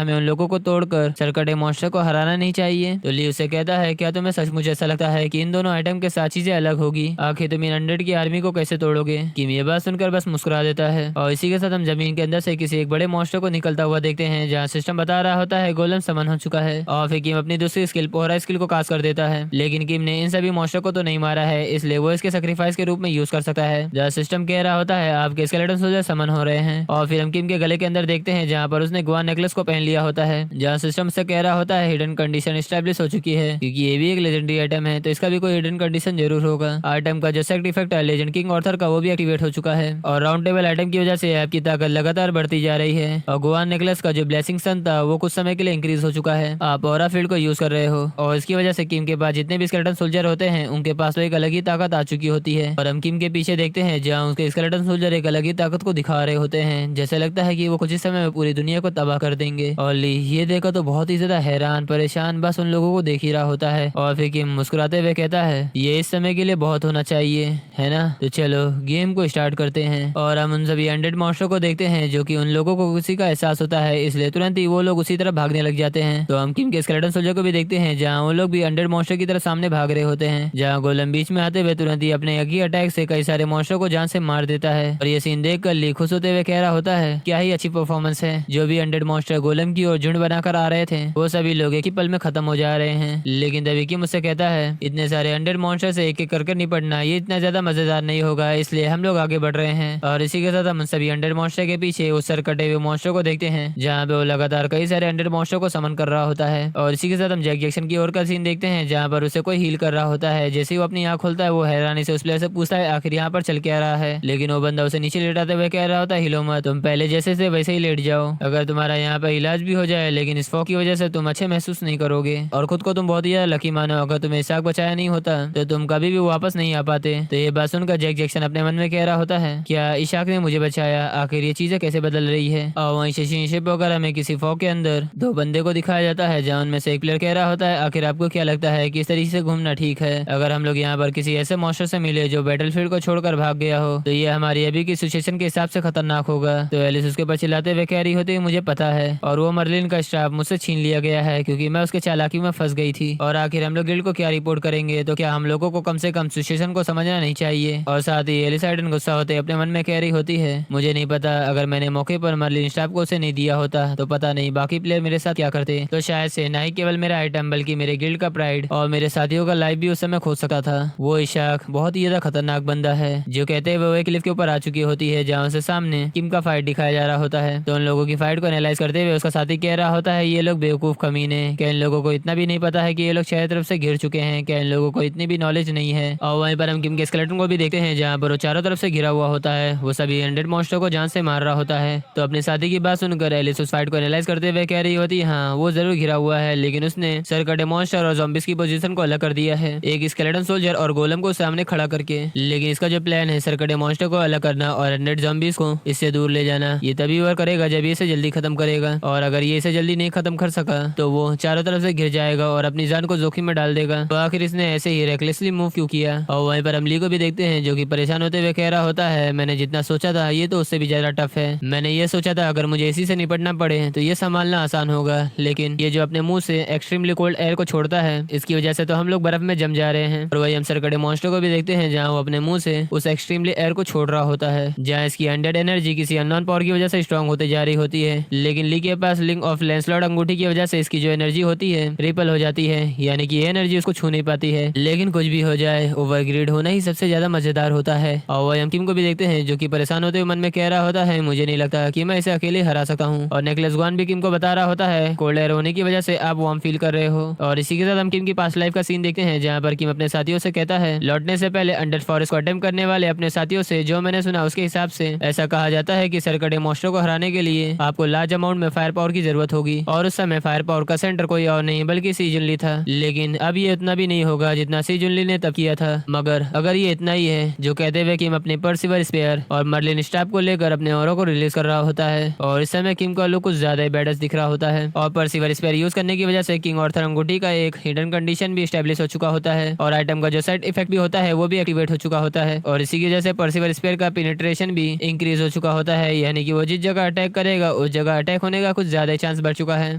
हमें उन लोगों को तोड़कर सरकटे मॉन्स्टर को हराना नहीं चाहिए। तो ली उससे कहता है क्या तुम्हें सचमुच ऐसा लगता है कि इन दोनों आइटम के साथ चीजें अलग होगी, आखिर तुम इन 100 की आर्मी को कैसे तोड़ोगे। किम ये बात सुनकर बस मुस्कुरा देता है। और इसी के साथ हम जमीन के अंदर से किसी एक बड़े मॉन्स्टर को निकलता हुआ देखते हैं जहाँ सिस्टम बता रहा होता है गोलम समन हो चुका है। और फिर किम अपनी दूसरी स्किल पोहरा स्किल को कास्ट कर देता है। लेकिन किम ने इन सभी मॉन्स्टर को तो नहीं मारा है, इसलिए वो इसके सेक्रीफाइस के रूप में यूज कर सकता है। जहाँ सिस्टम कह रहा होता है आपके स्केलेटन सोल्जर समन हो रहे हैं। और फिर हम किम के गले के अंदर देखते हैं जहाँ पर उसने गुआ नेकलेस को पहन लिया होता है। जहाँ सिस्टम से कह रहा होता है हिडन कंडीशन एस्टैब्लिश हो चुकी है क्योंकि ये भी एक लेजेंडरी आइटम है तो इसका भी कोई हिडन कंडीशन जरूर होगा। आइटम का जो सेक्ट इफेक्ट है लेजेंड किंग ऑर्थर का वो भी एक्टिवेट हो चुका है। और राउंड टेबल आइटम की वजह से आपकी ताकत लगातार बढ़ती जा रही है। और गुआ नेकलेस का जो ब्लेसिंग सन था वो कुछ समय के लिए इंक्रीज हो चुका है। आप ऑरा फील्ड को यूज कर रहे हो और इसकी वजह से किम के पास जितने भी स्केलेटन सोल्जर होते हैं उनके पास तो एक अलग ही ताकत आ चुकी होती है। और हम किम के पीछे देखते हैं जहाँ उसके स्केलेटन सोल्जर एक अलग ही ताकत को दिखा रहे होते हैं, जैसे लगता है कि वो कुछ ही समय में पूरी दुनिया को तबाह कर देंगे। और ली ये देखो तो बहुत ही ज्यादा हैरान परेशान बस उन लोगों को देख ही रहा होता है। और फिर किम मुस्कुराते हुए कहता है ये इस समय के लिए बहुत होना चाहिए है ना, तो चलो गेम को स्टार्ट करते हैं। और हम उन सभी 100 मॉन्स्टर को देखते हैं जो कि उन लोगों को उसी का एहसास होता है, इसलिए तुरंत ही वो लोग उसी तरफ भागने लग जाते हैं। तो हम किम के स्केलेटन सोल्जर को भी देखते हैं जहाँ वो लोग भी 100 मॉन्स्टर की तरफ सामने भाग रहे होते हैं। जहाँ गोलम बीच में आते हुए तुरंत ही अपने एक ही अटैक से कई सारे मॉन्स्टर को जान से मार देता है। और ये सीन देख कर ली खुश होते हुए कह रहा होता है क्या ही अच्छी परफॉर्मेंस है। जो भी 100 मॉन्स्टर गोलम की ओर झुंड बनाकर आ रहे थे वो सभी लोग एक ही पल में खत्म हो जा रहे हैं। लेकिन तभी की मुझसे कहता है इतने सारे 100 मॉन्स्टर से एक एक करके निपटना ये इतना ज्यादा मजेदार नहीं होगा, इसलिए हम लोग आगे बढ़ रहे हैं। और इसी के साथ हम सभी 100 मॉन्स्टर के पीछे उस सर कटे हुए मॉन्स्टर को देखते हैं जहाँ पे वो लगातार कई सारे 100 मॉन्स्टर को समन कर रहा होता है। और इसी के साथ हम जैक जैक्सन की ओर का सीन देखते हैं जहाँ पर उसे कोई हील कर रहा होता है। जैसे ही वो अपनी आंख खोलता है वो हैरानी से उस प्लेयर से पूछता है आखिर यहाँ पर चल के आ रहा है। लेकिन वो बंदा उसे नीचे लेटाते हुए कह रहा होता है हिलो मत, तुम पहले जैसे से वैसे ही लेट जाओ, अगर तुम्हारा यहाँ पर इलाज भी हो जाए लेकिन इस फॉग की वजह से तुम अच्छे महसूस नहीं करोगे और खुद को तुम बहुत ही ज्यादा लकी मानो, अगर तुम्हें इसाक बचाया नहीं होता तो तुम कभी भी वापस नहीं आ पाते। तो ये बात सुनकर जैक जैक्सन अपने मन में कह रहा होता है क्या इशाक ने मुझे बचाया, आखिर ये चीजें कैसे बदल रही है। और वहीं शिप वगैरह में किसी फॉग के अंदर 2 बंदे को दिखाया जाता है जहाँ उनमें से एक प्लेयर कह रहा होता है आखिर आपको क्या लगता है कि इस तरीके से घूमना ठीक है, अगर हम लोग यहाँ पर किसी ऐसे मॉन्स्टर से मिले जो बैटलफील्ड को छोड़कर भाग गया हो तो ये हमारी अभी की सिचुएशन के हिसाब से खतरनाक होगा। तो एलिस उसके ऊपर चिल्लाते हुए कह रही होती है मुझे पता है और वो मर्लिन का स्टाफ मुझसे छीन लिया गया है क्योंकि मैं उसके चालाकी में फंस गई थी। और आखिर हम लोग गिल्ड को क्या रिपोर्ट करेंगे, तो क्या हम लोगों को कम से कम सिचुएशन को समझना नहीं चाहिए। और साथ ही एलिस आइडन गुस्सा होते अपने मन में कह रही होती है मुझे नहीं पता अगर मैंने मौके पर मर्लिन स्टाफ को उसे नहीं दिया होता तो पता नहीं बाकी प्लेयर मेरे साथ क्या करते। तो शायद से न ही केवल मेरा आइटम बल्कि मेरे गिल्ड का प्राइड और मेरे साथियों का लाइफ भी उस समय खो सका था। वो इशाक बहुत ही ज्यादा खतरनाक बंदा है जो कहते हुए वो एक क्लिफ के ऊपर आ चुकी होती है जहाँ से सामने किम का फाइट दिखाया जा रहा होता है। तो उन लोगों की फाइट को एनालाइज करते हुए उसका साथी कह रहा होता है ये लोग बेवकूफ कमीने, क्या इन लोगों को इतना भी नहीं पता है कि ये लोग चारों तरफ से घिर चुके हैं, क्या इन लोगों को इतनी भी नॉलेज नहीं है। और वहीं पर हम किम के स्केलेटन को भी देखते हैं जहाँ पर वो चारों तरफ से घिरा हुआ होता है, वो सभी 100 मॉन्स्टर को जान से मार रहा होता है। तो अपने साथी की बात सुनकर एलिस उस फाइट को एनालाइज करते हुए कह रही होती है हाँ वो जरूर घिरा हुआ है लेकिन उसने सरकटे मॉन्स्टर और ज़ॉम्बीज की पोजीशन को अलग कर दिया है, एक स्केलेटन सोल्जर और गोलम को सामने खड़ा करके। लेकिन इसका जो प्लान है सरकटे मॉन्स्टर को अलग करना और 100 ज़ॉम्बीज को इससे दूर ले जाना, ये तभी वर्क करेगा जब ये इसे जल्दी खत्म करेगा। और अगर ये इसे जल्दी नहीं खत्म कर सका तो वो चारों तरफ से घिर जाएगा और अपनी जान को जोखिम में डाल देगा। तो आखिर इसने ऐसे ही रेकलेसली मूव क्यों किया। और वहीं पर अमली को भी देखते हैं जो कि परेशान परेशान होते हुए कह रहा होता है, मैंने जितना सोचा था ये तो उससे भी ज्यादा टफ है। मैंने ये सोचा था अगर मुझे इसी से निपटना पड़े तो ये संभालना आसान होगा, लेकिन ये जो अपने मुंह से एक्सट्रीमली कोल्ड एयर को छोड़ता है इसकी वजह से तो हम लोग बर्फ में जम जा रहे हैं। और वही हम सरकड़े मॉन्स्टर को भी देखते हैं जहाँ वो अपने मुंह से उस एक्सट्रीमली एयर को छोड़ रहा होता है, जहाँ इसकी अनडेड एनर्जी किसी अननोन पावर की वजह से स्ट्रांग होते जा रही होती है। लेकिन ली के पास लिंक ऑफ लैंसलॉट अंगूठी की वजह से इसकी जो एनर्जी होती है रिपल हो जाती है, यानी कि ये एनर्जी उसको छू नहीं पाती है। लेकिन कुछ भी हो जाए ओवरग्रिड होना ही सबसे ज्यादा मजेदार होता है। और वही हम किम को भी देखते हैं जो कि परेशान होते हुए मन में कह रहा होता है, मुझे नहीं लगता कि मैं इसे अकेले हरा सकता हूँ। और नेकलेस गुआन भी किम को बता रहा होता है कोल्ड एयर होने की वजह से आप वार्म फील कर रहे हो। और इसी के साथ हम किम की पास्ट लाइफ का सीन देखते हैं जहाँ पर किम अपने साथियों से कहता है, लौटने से पहले अंडर फॉरेस्ट को अटेम्प्ट करने वाले अपने साथियों से जो मैंने सुना उसके हिसाब से ऐसा कहा जाता है कि सरकड़े मॉन्स्टर को हराने के लिए आपको लार्ज अमाउंट में फायर पावर की जरूरत होगी। और उस समय फायर पावर का सेंटर कोई और नहीं बल्कि सी जुनली था। लेकिन अब ये इतना भी नहीं होगा जितना सी जुनली ने तब किया था। मगर अगर ये इतना ही है जो कहते हुए किम अपने परसिवर स्पेयर और मर्लिन स्टाफ को लेकर अपने औरों को रिलीज कर रहा होता है। और इस समय किम का लुक कुछ ज्यादा ही बैडस दिख रहा होता है। और परसिवर स्पेयर यूज करने की वजह से किंग ऑर्थर अंगूठी का एक हिडन कंडीशन भी स्टेब्लिश हो चुका होता है और आइटम का जो साइड इफेक्ट भी होता है वो भी एक्टिवेट हो चुका होता है। और इसी की वजह से परसिवर स्पेयर का पेनिट्रेशन भी इंक्रीज हो चुका होता है, यानी कि वो जिस जगह अटैक करेगा उस जगह अटैक होने का कुछ ज्यादा चांस बढ़ चुका है।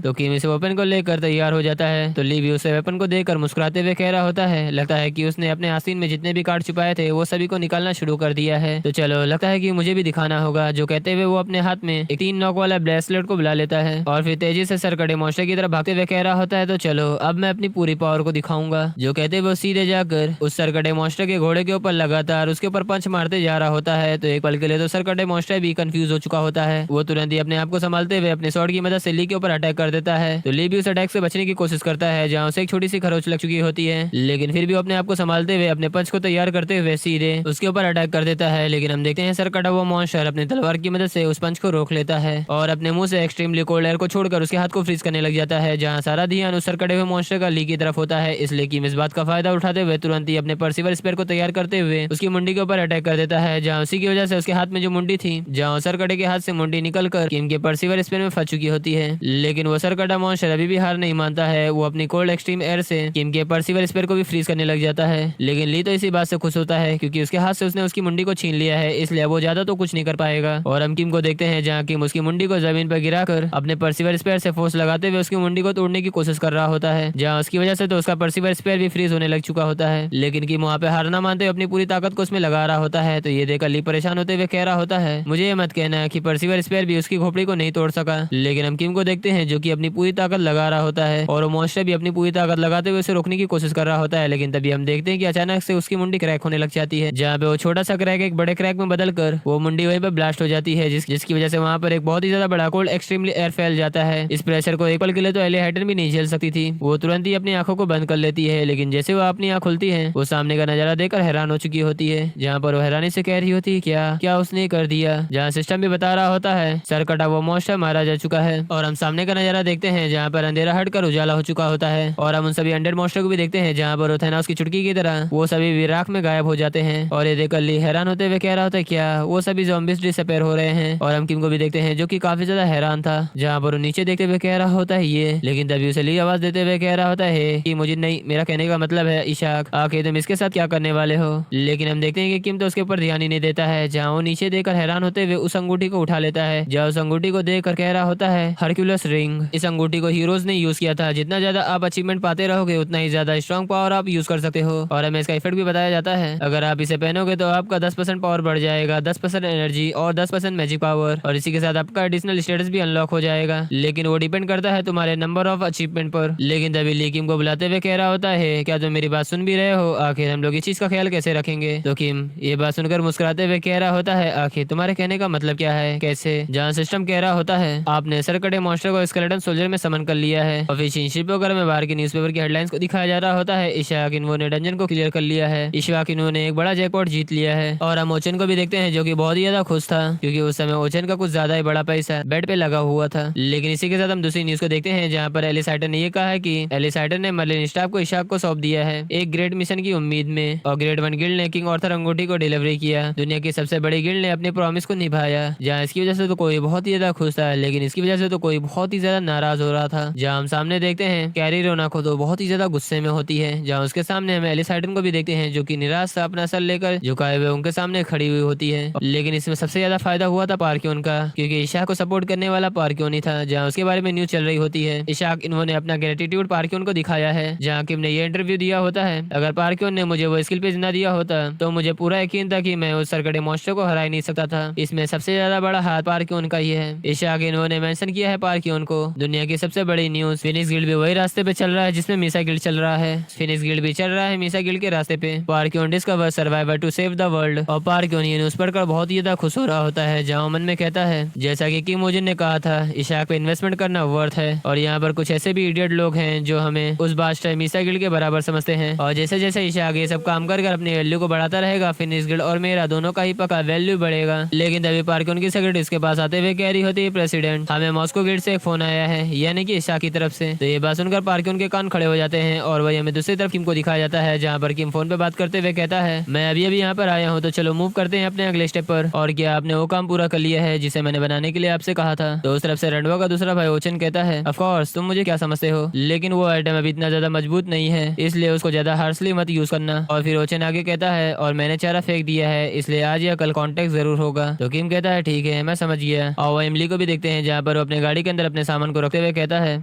तो किम इस वेपन को लेकर तैयार हो जाता है। तो ली भी उसे वेपन को देखकर मुस्कुराते हुए कह रहा होता है, लगता है कि उसने अपने आस्तीन में जितने भी कार्ड छुपाए थे वो सभी को निकालना शुरू कर दिया है। तो चलो लगता है कि मुझे भी दिखाना होगा। जो कहते हुए वो अपने हाथ में एक 3 नॉक वाला ब्रेसलेट को बुला लेता है और फिर तेजी से सरकड़े मॉन्स्टर की तरफ भागते हुए कह रहा होता है, तो चलो अब मैं अपनी पूरी पावर को दिखाऊंगा। जो कहते हुए वो सीधे जाकर उस सरकड़े मॉन्स्टर के घोड़े के ऊपर लगातार उसके ऊपर पंच मारते जा रहा होता है। तो एक पल के लिए तो सरकड़े मॉन्स्टर भी कंफ्यूज हो चुका होता है। वो तुरंत ही अपने आप को संभालते हुए अपने स्वॉर्ड की मदद से ली के ऊपर अटैक कर देता है। तो ली भी उस अटैक से बचने की कोशिश करता है जहाँ उसे एक छोटी सी खरोच लग चुकी होती है, लेकिन फिर भी अपने आप को संभालते हुए अपने पंच को तैयार करते हुए सीधे उसके ऊपर अटैक कर देता है। लेकिन हम देखते हैं सर कटा हुआ मॉन्स्टर अपने तलवार की मदद से उस पंच को रोक लेता है और अपने मुंह से एक्सट्रीमली कोल्ड एयर को छोड़कर उसके हाथ को फ्रीज करने लग जाता है, जहाँ सारा ध्यान उस सर कटे हुए मॉन्स्टर का ली की तरफ होता है। इसलिए किम इस बात का फायदा उठाते हुए तुरंत ही अपने परसिवर स्पेयर को तैयार करते हुए उसकी मुंडी के ऊपर अटैक कर देता है, जहाँ उसी की वजह से उसके हाथ में जो मुंडी थी, जहाँ सर कटे के हाथ से मुंडी निकलकर किम के परसिवर स्पेयर में फंस चुकी होती है। लेकिन वो सर कटा मॉन्स्टर अभी भी हार नहीं मानता है। वो अपनी कोल्ड एक्सट्रीम एयर से किम के परसिवर स्पेयर को भी फ्रीज करने लग जाता है। लेकिन ली तो इसी बात से खुश होता है क्योंकि उसके हाथ से उसने उसकी मुंडी को छीन लिया है, इसलिए वो ज्यादा तो कुछ नहीं कर पाएगा। और हम किम को देखते हैं जहाँ किम उसकी मुंडी को जमीन पर गिराकर अपने परसिवर स्पेयर से फोर्स लगाते हुए उसकी मुंडी को तोड़ने की कोशिश कर रहा होता है, जहाँ उसकी वजह से तो उसका परसिवर स्पेयर भी फ्रीज होने लग चुका होता है। लेकिन किम वहाँ पे हार ना मानते हुए अपनी पूरी ताकत को उसमें लगा रहा होता है। तो ये देखकर ली परेशान होते हुए कह रहा होता है, मुझे ये मत कहना है कि परसिवर स्पेयर भी उसकी खोपड़ी को नहीं तोड़ सका। लेकिन हम किम को देखते हैं जो कि अपनी पूरी ताकत लगा रहा होता है और वो मॉन्स्टर भी अपनी पूरी ताकत लगाते हुए उसे रोकने की कोशिश कर रहा होता है। लेकिन तभी हम देखते हैं कि अचानक से उसकी मुंडी क्रैक होने लग जाती है, जहाँ पे वो छोटा सा क्रैक एक बड़े क्रैक में बदलकर वो मुंडी वहीं पर ब्लास्ट हो जाती है, जिसकी वजह से वहाँ पर एक बहुत ही ज्यादा बड़ा कोल्ड एक्सट्रीमली एयर फैल जाता है। इस प्रेशर को एक पल के लिए तो एली हाइडन भी नहीं झेल सकती थी। वो तुरंत ही अपनी आंखों को बंद कर लेती है, लेकिन जैसे वो अपनी आंख खुलती है वो सामने का नजारा देखकर हैरान हो चुकी होती है, जहाँ पर वो हैरानी से कह रही होती है, क्या उसने कर दिया। जहाँ सिस्टम भी बता रहा होता है सर कटा वो मॉन्स्टर मारा जा चुका है। और हम सामने का नजारा देखते हैं जहाँ पर अंधेरा हटकर उजाला हो चुका होता है। और हम उन सभी अंडर मॉन्स्टर को भी देखते हैं जहाँ पर थैनोस की चुटकी की तरह वो सभी भी राख में गायब हो जाते हैं। और ये देखकर ली हैरान होते हुए कह रहा होता है, क्या वो सभी ज़ॉम्बीज डिसअपीयर हो रहे हैं। और हम किम को भी देखते हैं जो कि काफी ज्यादा हैरान था, जहाँ पर वो नीचे देखते हुए कह रहा होता है ये। लेकिन तभी उसे ली आवाज देते हुए कह रहा होता है कि मुझे नहीं, मेरा कहने का मतलब है इशाक, आखिर तुम इसके साथ क्या करने वाले हो। लेकिन हम देखते हैं कि किम तो उसके ऊपर ध्यान ही नहीं देता है, जहाँ वो नीचे देखकर हैरान होते हुए उस अंगूठी को उठा लेता है, जहाँ उस अंगूठी को देखकर कह रहा होता है हरक्यूलस रिंग। इस अंगूठी को हीरोज ने यूज किया था, जितना ज्यादा आप अचीवमेंट पाते रहोगे उतना ही ज्यादा स्ट्रॉन्ग पावर आप यूज कर सकते हो। और हमें इसका इफेक्ट भी बताया जाता है, अगर आप इसे पहनोगे तो आपका 10% पावर बढ़ जाएगा, 10% एनर्जी और 10% मैजिक पावर। और इसी के साथ आपका एडिशनल स्टेटस भी अनलॉक हो जाएगा, लेकिन वो डिपेंड करता है तुम्हारे नंबर ऑफ अचीवमेंट पर। लेकिन तभी ली किम को बुलाते हुए कह रहा होता है, क्या तुम मेरी बात सुन भी रहे हो, आखिर हम लोग इस चीज का ख्याल कैसे रखेंगे। तो किम ये बात सुनकर मुस्कुराते हुए कह रहा होता है, आखिर तुम्हारे कहने का मतलब क्या है, कैसे। जहाँ सिस्टम कह रहा होता है आपने सरकटे मॉन्स्टर को स्केलेटन सोल्जर में समन कर लिया है। और फिर शिप वगैरह में बाहर के न्यूज़पेपर की हेडलाइंस को दिखाया जा रहा होता है इशाक इन्वो ने डंजन को क्लियर कर लिया है, इशाक इन्वो ने एक बड़ा जैकपॉट जीत लिया है। और हम ओचन को भी देखते हैं जो कि बहुत ही ज्यादा खुश था, क्योंकि उस समय ओचन का कुछ ज्यादा ही बड़ा पैसा बेड पे लगा हुआ था। लेकिन इसी के साथ हम दूसरी न्यूज को देखते हैं जहाँ पर एलिस हाइटन ने ये कहा है कि एलिस हाइटन ने मर्लिन स्टाफ को इशाक को सौंप दिया है एक ग्रेट मिशन की उम्मीद में। और ग्रेड 1 गिल्ड ने किंग ऑर्थर अंगूठी को डिलीवरी किया, दुनिया की सबसे बड़ी गिल्ड ने अपने प्रॉमिस को निभाया। जहाँ इसकी वजह से तो कोई बहुत ही ज्यादा खुश था, लेकिन इसकी वजह से तो कोई बहुत ही ज्यादा नाराज हो रहा था। जहाँ हम सामने देखते हैं कैरी रोनाको तो बहुत ही ज्यादा गुस्से में होती है, जहाँ उसके सामने हम एलिस हाइटन को भी देखते हैं जो कि निराश था अपना सर लेकर झुकाए हुए उनके सामने खड़ी हुई होती है। लेकिन इसमें सबसे ज्यादा फायदा हुआ था पार्क्योन का, क्योंकि इशाक को सपोर्ट करने वाला पार्क्योन ही था। जहाँ उसके बारे में न्यूज चल रही होती है, इशाक इन्होंने अपना ग्रेटिट्यूड पार्क्योन को दिखाया है। जहाँ किम ने ये इंटरव्यू दिया होता है, अगर पार्क्योन ने मुझे वो स्किल पेज न दिया होता तो मुझे पूरा यकीन था कि मैं उस सरकड़े मॉन्स्टर को हरा ही नहीं सकता था। इसमें सबसे ज्यादा बड़ा हाथ पार्क्योन का ही है। इशाक इन्होंने मेंशन किया है पार्क्योन को दुनिया की सबसे बड़ी न्यूज। फिनिक्स गिल्ड भी वही रास्ते पे चल रहा है जिसमें मीसा गिल्ड चल रहा है। फिनिक्स गिल्ड भी चल रहा है मीसा गिल्ड के रास्ते पे। Parkyon discover survivor to save the world. और पार्क्योन ये न्यूज पढ़कर बहुत ही ज्यादा खुश हो रहा होता है, जहाँ मन में कहता है जैसा कि किम ओजिन ने कहा था, इशाक पे इन्वेस्टमेंट करना वर्थ है। और यहाँ पर कुछ ऐसे भी इडियट लोग हैं जो हमें उस बादशाह मीसा गिल्ड के बराबर समझते हैं। और जैसे जैसे इशाक ये सब काम कर अपनी वैल्यू को बढ़ाता रहेगा, फिनिक्स गिल्ड और मेरा दोनों का ही पक्का वैल्यू बढ़ेगा। लेकिन तभी पार्क्योन की सेक्रेटरी इसके पास आते हुए कह रही होती है, प्रेसिडेंट हमें मॉस्को गिल्ड से एक फोन आया है, यानी कि इशाक की तरफ से। तो ये बात सुनकर पार्क्योन के कान खड़े हो जाते हैं और वही हमें दूसरी तरफ किम को दिखाया जाता है, जहाँ पर किम फोन पे बात करते हुए कहता है, मैं अभी अभी यहाँ पर आया हूँ, तो चलो मूव करते हैं अपने अगले स्टेप पर। और क्या आपने वो काम पूरा कर लिया है जिसे मैंने बनाने के लिए आपसे कहा था? तो उस तरफ से रंडवा का दूसरा भाई ओचन कहता है, ऑफ कोर्स तुम मुझे क्या समझते हो, लेकिन वो आइटम अभी इतना ज्यादा मजबूत नहीं है, इसलिए उसको ज्यादा हार्शली मत यूज करना। और फिर ओचन आगे कहता है, और मैंने चारा फेंक दिया है, इसलिए आज या कल कांटेक्ट जरूर होगा। तो किम कहता है, ठीक है मैं समझ गया। और वो इमली को भी देखते हैं, जहाँ पर वो अपने गाड़ी के अंदर अपने सामान को रखते हुए कहता है,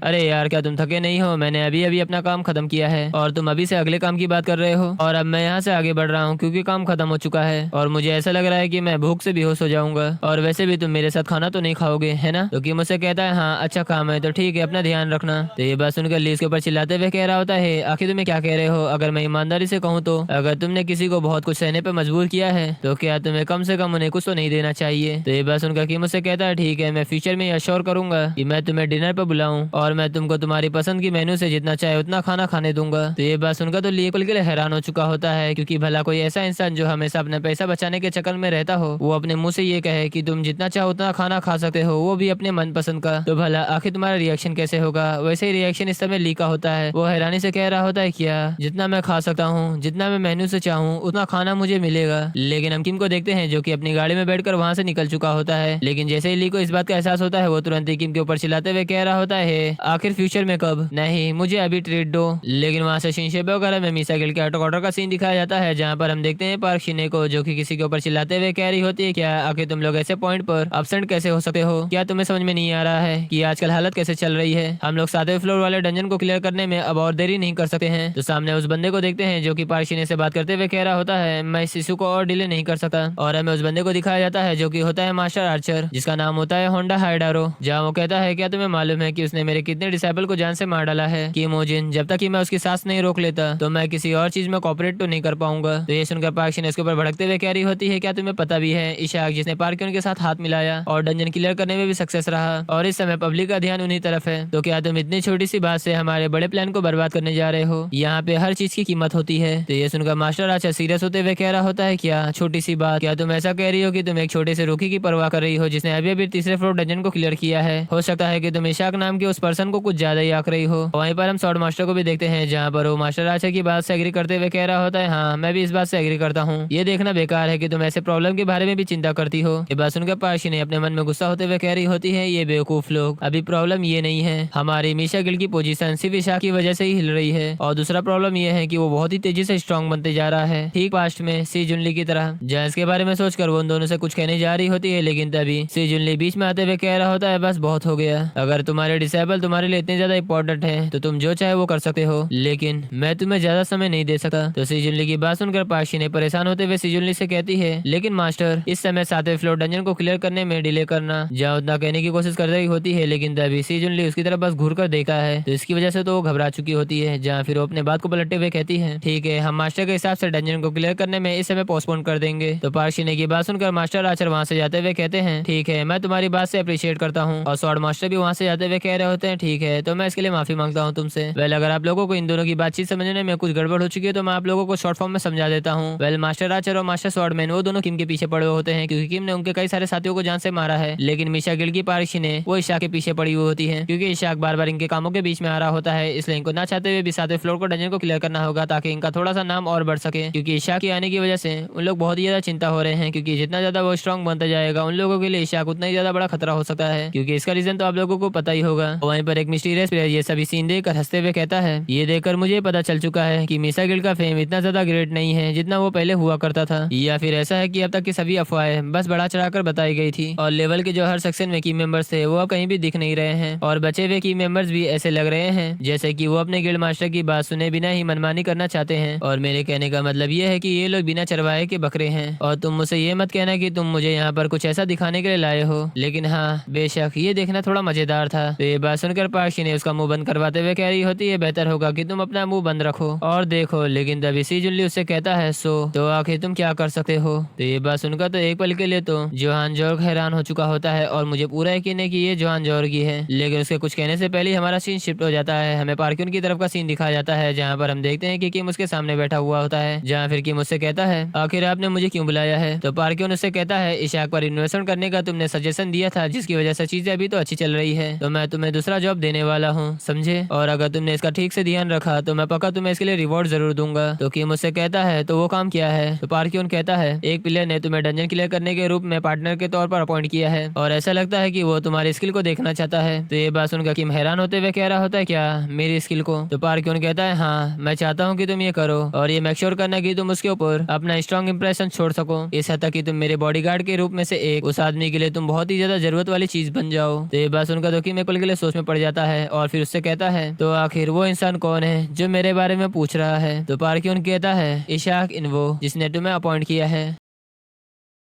अरे यार क्या तुम थके नहीं हो? मैंने अभी अभी अपना काम खत्म किया है और तुम अभी से अगले काम की बात कर रहे हो। और अब मैं यहाँ से आगे बढ़ रहा हूँ क्योंकि काम खत्म हो चुका है और मुझे ऐसा लग रहा है कि मैं भूख से बेहोश हो जाऊंगा। और वैसे भी तुम मेरे साथ खाना तो नहीं खाओगे है ना? तो किम मुझसे कहता है, हाँ अच्छा काम है, तो ठीक है अपना ध्यान रखना। तो ये बात सुनकर ली इसके ऊपर चिल्लाते हुए कह रहा होता है, आखिर तुम्हें क्या कह रहे हो? अगर मैं ईमानदारी से कहूँ तो अगर तुमने किसी को बहुत कुछ सहने पर मजबूर किया है तो क्या तुम्हें कम से कम उन्हें कुछ तो नहीं देना चाहिए? तो ये बात सुनकर किम मुझसे कहता है, ठीक है मैं फ्यूचर में अश्योर करूंगा कि मैं तुम्हें डिनर पर बुलाऊं और मैं तुमको तुम्हारी पसंद की मेन्यू से जितना चाहे उतना खाना खाने दूंगा। तो ये बात सुनकर तो ली पल के लिए हैरान हो चुका होता है, क्योंकि भला कोई ऐसा इंसान जो हमेशा अपना पैसा बचाने के चक्कर में रहता हो, वो अपने मुंह से ये कहे कि तुम जितना चाहो उतना खाना खा सकते हो, वो भी अपने मन पसंद का, तो भला आखिर तुम्हारा रिएक्शन कैसे होगा? वैसे ही रिएक्शन इस समय ली का होता है। वो हैरानी से कह रहा होता है, क्या जितना मैं खा सकता हूँ, जितना मैं मेन्यू से चाहूँ उतना खाना मुझे मिलेगा? लेकिन हम किम को देखते हैं जो कि अपनी गाड़ी में बैठकर वहां से निकल चुका होता है। लेकिन जैसे ही ली को इस बात का एहसास होता है, वो तुरंत ही किम के ऊपर चिल्लाते हुए कह रहा होता है, आखिर फ्यूचर में कब? नहीं मुझे अभी ट्रीट दो। लेकिन वहां से शिनशेबे वगैरह में मीसा गिल्ड के ऑटो का सीन दिखाया जाता है, जहाँ पर हम देखते हैं पार्क शिने को जो कि किसी के ऊपर चिल्लाते हुए कह रही होती है, क्या आखिर तुम लोग ऐसे पॉइंट पर एब्सेंट कैसे हो सकते हो? क्या तुम्हें समझ में नहीं आ रहा है कि आजकल हालत कैसे चल रही है? हम लोग 7वें फ्लोर वाले डंजन को क्लियर करने में अब और देरी नहीं कर सकते हैं। तो सामने उस बंदे को देखते हैं जो कि पार्क शिने से बात करते हुए कह रहा होता है, मैं इस इशू को और डिले नहीं कर सकता। और हमें उस बंदे को दिखाया जाता है जो कि होता है मास्टर आर्चर, जिसका नाम होता है होंडा हाइडारो। जहाँ वो कहता है, क्या तुम्हें मालूम है कि उसने मेरे कितने डिसेबल को जान से मार डाला है? कि मोजिन जब तक कि मैं उसकी सांस नहीं रोक लेता तो मैं किसी और चीज में कॉपरेट तो नहीं कर पाऊंगा। तो ये सुनकर पार्क शिने इसके ऊपर भड़कते हुए कह रही होती है, क्या तुम्हें पता भी है इशाक जिसने पार्क्योन के साथ हाथ मिलाया और डंजन क्लियर करने में भी सक्सेस रहा, और इस समय पब्लिक का ध्यान उन्हीं तरफ है, तो क्या तुम इतनी छोटी सी बात से हमारे बड़े प्लान को बर्बाद करने जा रहे हो? यहाँ पे हर चीज की कीमत होती है। तो ये सुनकर मास्टर आर्चर सीरियस होते हुए कह रहा होता है, क्या छोटी सी बात? क्या तुम ऐसा कह रही हो कि तुम एक छोटे से रूकी की परवाह कर रही हो जिसने अभी अभी तीसरे फ्लोर डंजन को क्लियर किया है? हो सकता है कि तुम इशाक नाम के उस पर्सन को कुछ ज्यादा ही आंक रही हो। वहीं पर हम सॉर्ड मास्टर को भी देखते हैं, जहाँ पर वो मास्टर आर्चर की बात से एग्री करते हुए कह रहा होता है, हाँ मैं भी इस बात से एग्री करता हूँ। ये देखना बेकार है कि तुम ऐसे प्रॉब्लम के बारे में भी चिंता करती हो। ये बात सुनकर पार्शी ने अपने मन में गुस्सा होते हुए कह रही होती है, ये बेवकूफ लोग, अभी प्रॉब्लम ये नहीं है, हमारी मीशा गिल्ड की पोजीशन सिर्फ इशाक की वजह से ही हिल रही है, और दूसरा प्रॉब्लम ये है कि वो बहुत ही तेजी से स्ट्रांग बनते जा रहा है, ठीक पास्ट में सी जुनली की तरह। जहाँ इसके बारे में सोचकर वो उन दोनों से कुछ कहने जा रही होती है, लेकिन तभी सी जुनली बीच में आते हुए कह रहा होता है, बस बहुत हो गया, अगर तुम्हारे डिसेबल तुम्हारे लिए इतने ज्यादा इंपॉर्टेंट है तो तुम जो चाहे वो कर सकते हो, लेकिन मैं तुम्हें ज्यादा समय नहीं दे सकता। तो सी जुनली की बात सुनकर पार्शी ने परेशान होते हुए सी जुनली से कहती है, लेकिन मास्टर इस समय 7वें फ्लोर डंजन को क्लियर करने में डिले करना। जहाँ उतना कहने की कोशिश कर रही होती है, लेकिन तभी सी जुनली उसकी तरफ बस घूर कर देखा है, तो इसकी वजह से तो वो घबरा चुकी होती है। जहाँ फिर वो अपने बात को पलटते हुए कहती है, ठीक है हम मास्टर के हिसाब से डंजन को क्लियर करने में इस समय पोस्टपोन कर देंगे। तो पार्शी ने की बात सुनकर मास्टर आर्चर वहाँ से जाते हुए कहते हैं, ठीक है मैं तुम्हारी बात से अप्रिशिएट करता हूँ। और स्वॉर्ड मास्टर भी वहाँ से जाते हुए कह रहे होते हैं, ठीक है तो मैं इसके लिए माफी मांगता हूँ तुमसे। वेल अगर आप लोगों को इन दोनों की बातचीत समझने में कुछ गड़बड़ हो चुकी है तो मैं आप लोगों को शॉर्ट फॉर्म में समझा देता हूँ। वेल मास्टर आर्चर और मास्टर स्वॉर्डमैन वो दोनों किम के पीछे पड़े होते हैं, क्योंकि किम ने उनके कई सारे साथियों को जान से मारा है। लेकिन मीशा गिल्ड की पार्शी ने वो इशाक के पीछे पड़ी हुई होती है, क्योंकि इशाक बार बार इनके कामों के बीच में आ रहा होता है, इसलिए इनको ना चाहते हुए भी 7वें फ्लोर को डंजन को क्लियर करना होगा ताकि इनका थोड़ा सा नाम और बढ़ सके। क्योंकि इशाक के आने की वजह से उन लोग बहुत ही ज्यादा चिंता हो रहे हैं, क्योंकि जितना ज्यादा वो स्ट्रॉन्ग बनता जाएगा उन लोगों के लिए इशाक उतना ही ज्यादा बड़ा खतरा हो सकता है, क्योंकि इसका रीजन तो आप लोगों को पता ही होगा। वहीं पर एक मिस्टीरियस प्लेयर ये सभी सीन देखकर हंसते हुए कहता है, ये देखकर मुझे पता चल चुका है कि मीसा गिल्ड का फेम इतना ज्यादा ग्रेट नहीं है जितना वो पहले पहले हुआ करता था, या फिर ऐसा है कि अब तक की सभी अफवाहें बस बढ़ा चढ़ाकर बताई गई थी और लेवल के जो हर सेक्शन में की मेंबर्स थे वो अब कहीं भी दिख नहीं रहे हैं और बचे हुए की मेंबर्स भी ऐसे लग रहे हैं जैसे कि वो अपने गिल्ड मास्टर की बात सुने बिना ही मनमानी करना चाहते हैं। और मेरे कहने का मतलब ये है कि ये लोग बिना चरवाहे के बकरे हैं और तुम मुझसे ये मत कहना कि तुम मुझे यहाँ पर कुछ ऐसा दिखाने के लिए लाए हो, लेकिन हाँ बेशक ये देखना थोड़ा मजेदार था। तो ये बात सुनकर पार्शी ने उसका मुंह बंद करवाते हुए कह रही होती है बेहतर होगा कि तुम अपना मुंह बंद रखो और देखो, लेकिन तभी सी जुनली उससे कहता है सो तो आखिर तुम क्या कर सकते हो। तो ये बात सुनकर तो एक पल के लिए तो जोहान जॉर्ग हैरान हो चुका होता है और मुझे पूरा यकीन है कि ये जोहान जॉर्ग ही है, लेकिन उसके कुछ कहने से पहले ही हमारा सीन शिफ्ट हो जाता है। हमें पार्क्यून की तरफ का सीन दिखाया जाता है जहाँ पर हम देखते हैं कि किम उसके सामने बैठा हुआ होता है, जहाँ फिर किम उससे कहता है आखिर आपने मुझे क्यों बुलाया है। तो पार्क्यून उससे कहता है इशाक पर इन्वेस्टमेंट करने का तुमने सजेशन दिया था जिसकी वजह से चीजें अभी तो अच्छी चल रही है, तो मैं तुम्हें दूसरा जॉब देने वाला हूँ समझे, और अगर तुमने इसका ठीक से ध्यान रखा तो मैं पक्का तुम्हें इसके लिए रिवॉर्ड जरूर दूंगा। तो किम उससे कहता है तो वो काम क्या है। तो पार्क्यून कहता है एक प्लेयर ने तुम्हें डंजन क्लियर करने के रूप में पार्टनर के तौर पर अपॉइंट किया है और ऐसा लगता है कि वो तुम्हारी स्किल को देखना चाहता है। तो ये बात सुनकर किम हैरान होते हुए कह रहा होता है क्या मेरी स्किल को। तो पार्क्यून कहता है हाँ मैं चाहता हूँ कि तुम ये करो और ये मेक श्योर करना कि तुम उसके ऊपर अपना स्ट्रॉन्ग इंप्रेशन छोड़ सको, इस हद तक कि तुम मेरे बॉडीगार्ड के रूप में से एक उस आदमी के लिए तुम बहुत ही ज्यादा जरूरत वाली चीज बन जाओ। तो ये बात सुनकर तो किम एक पल के लिए सोच में पड़ जाता है और फिर उससे कहता है तो आखिर वो इंसान कौन है जो मेरे बारे में पूछ रहा है। तो पार्क्यून कहता है इशाक इन्वो जिसने तुम्हें अपॉइंट किया है।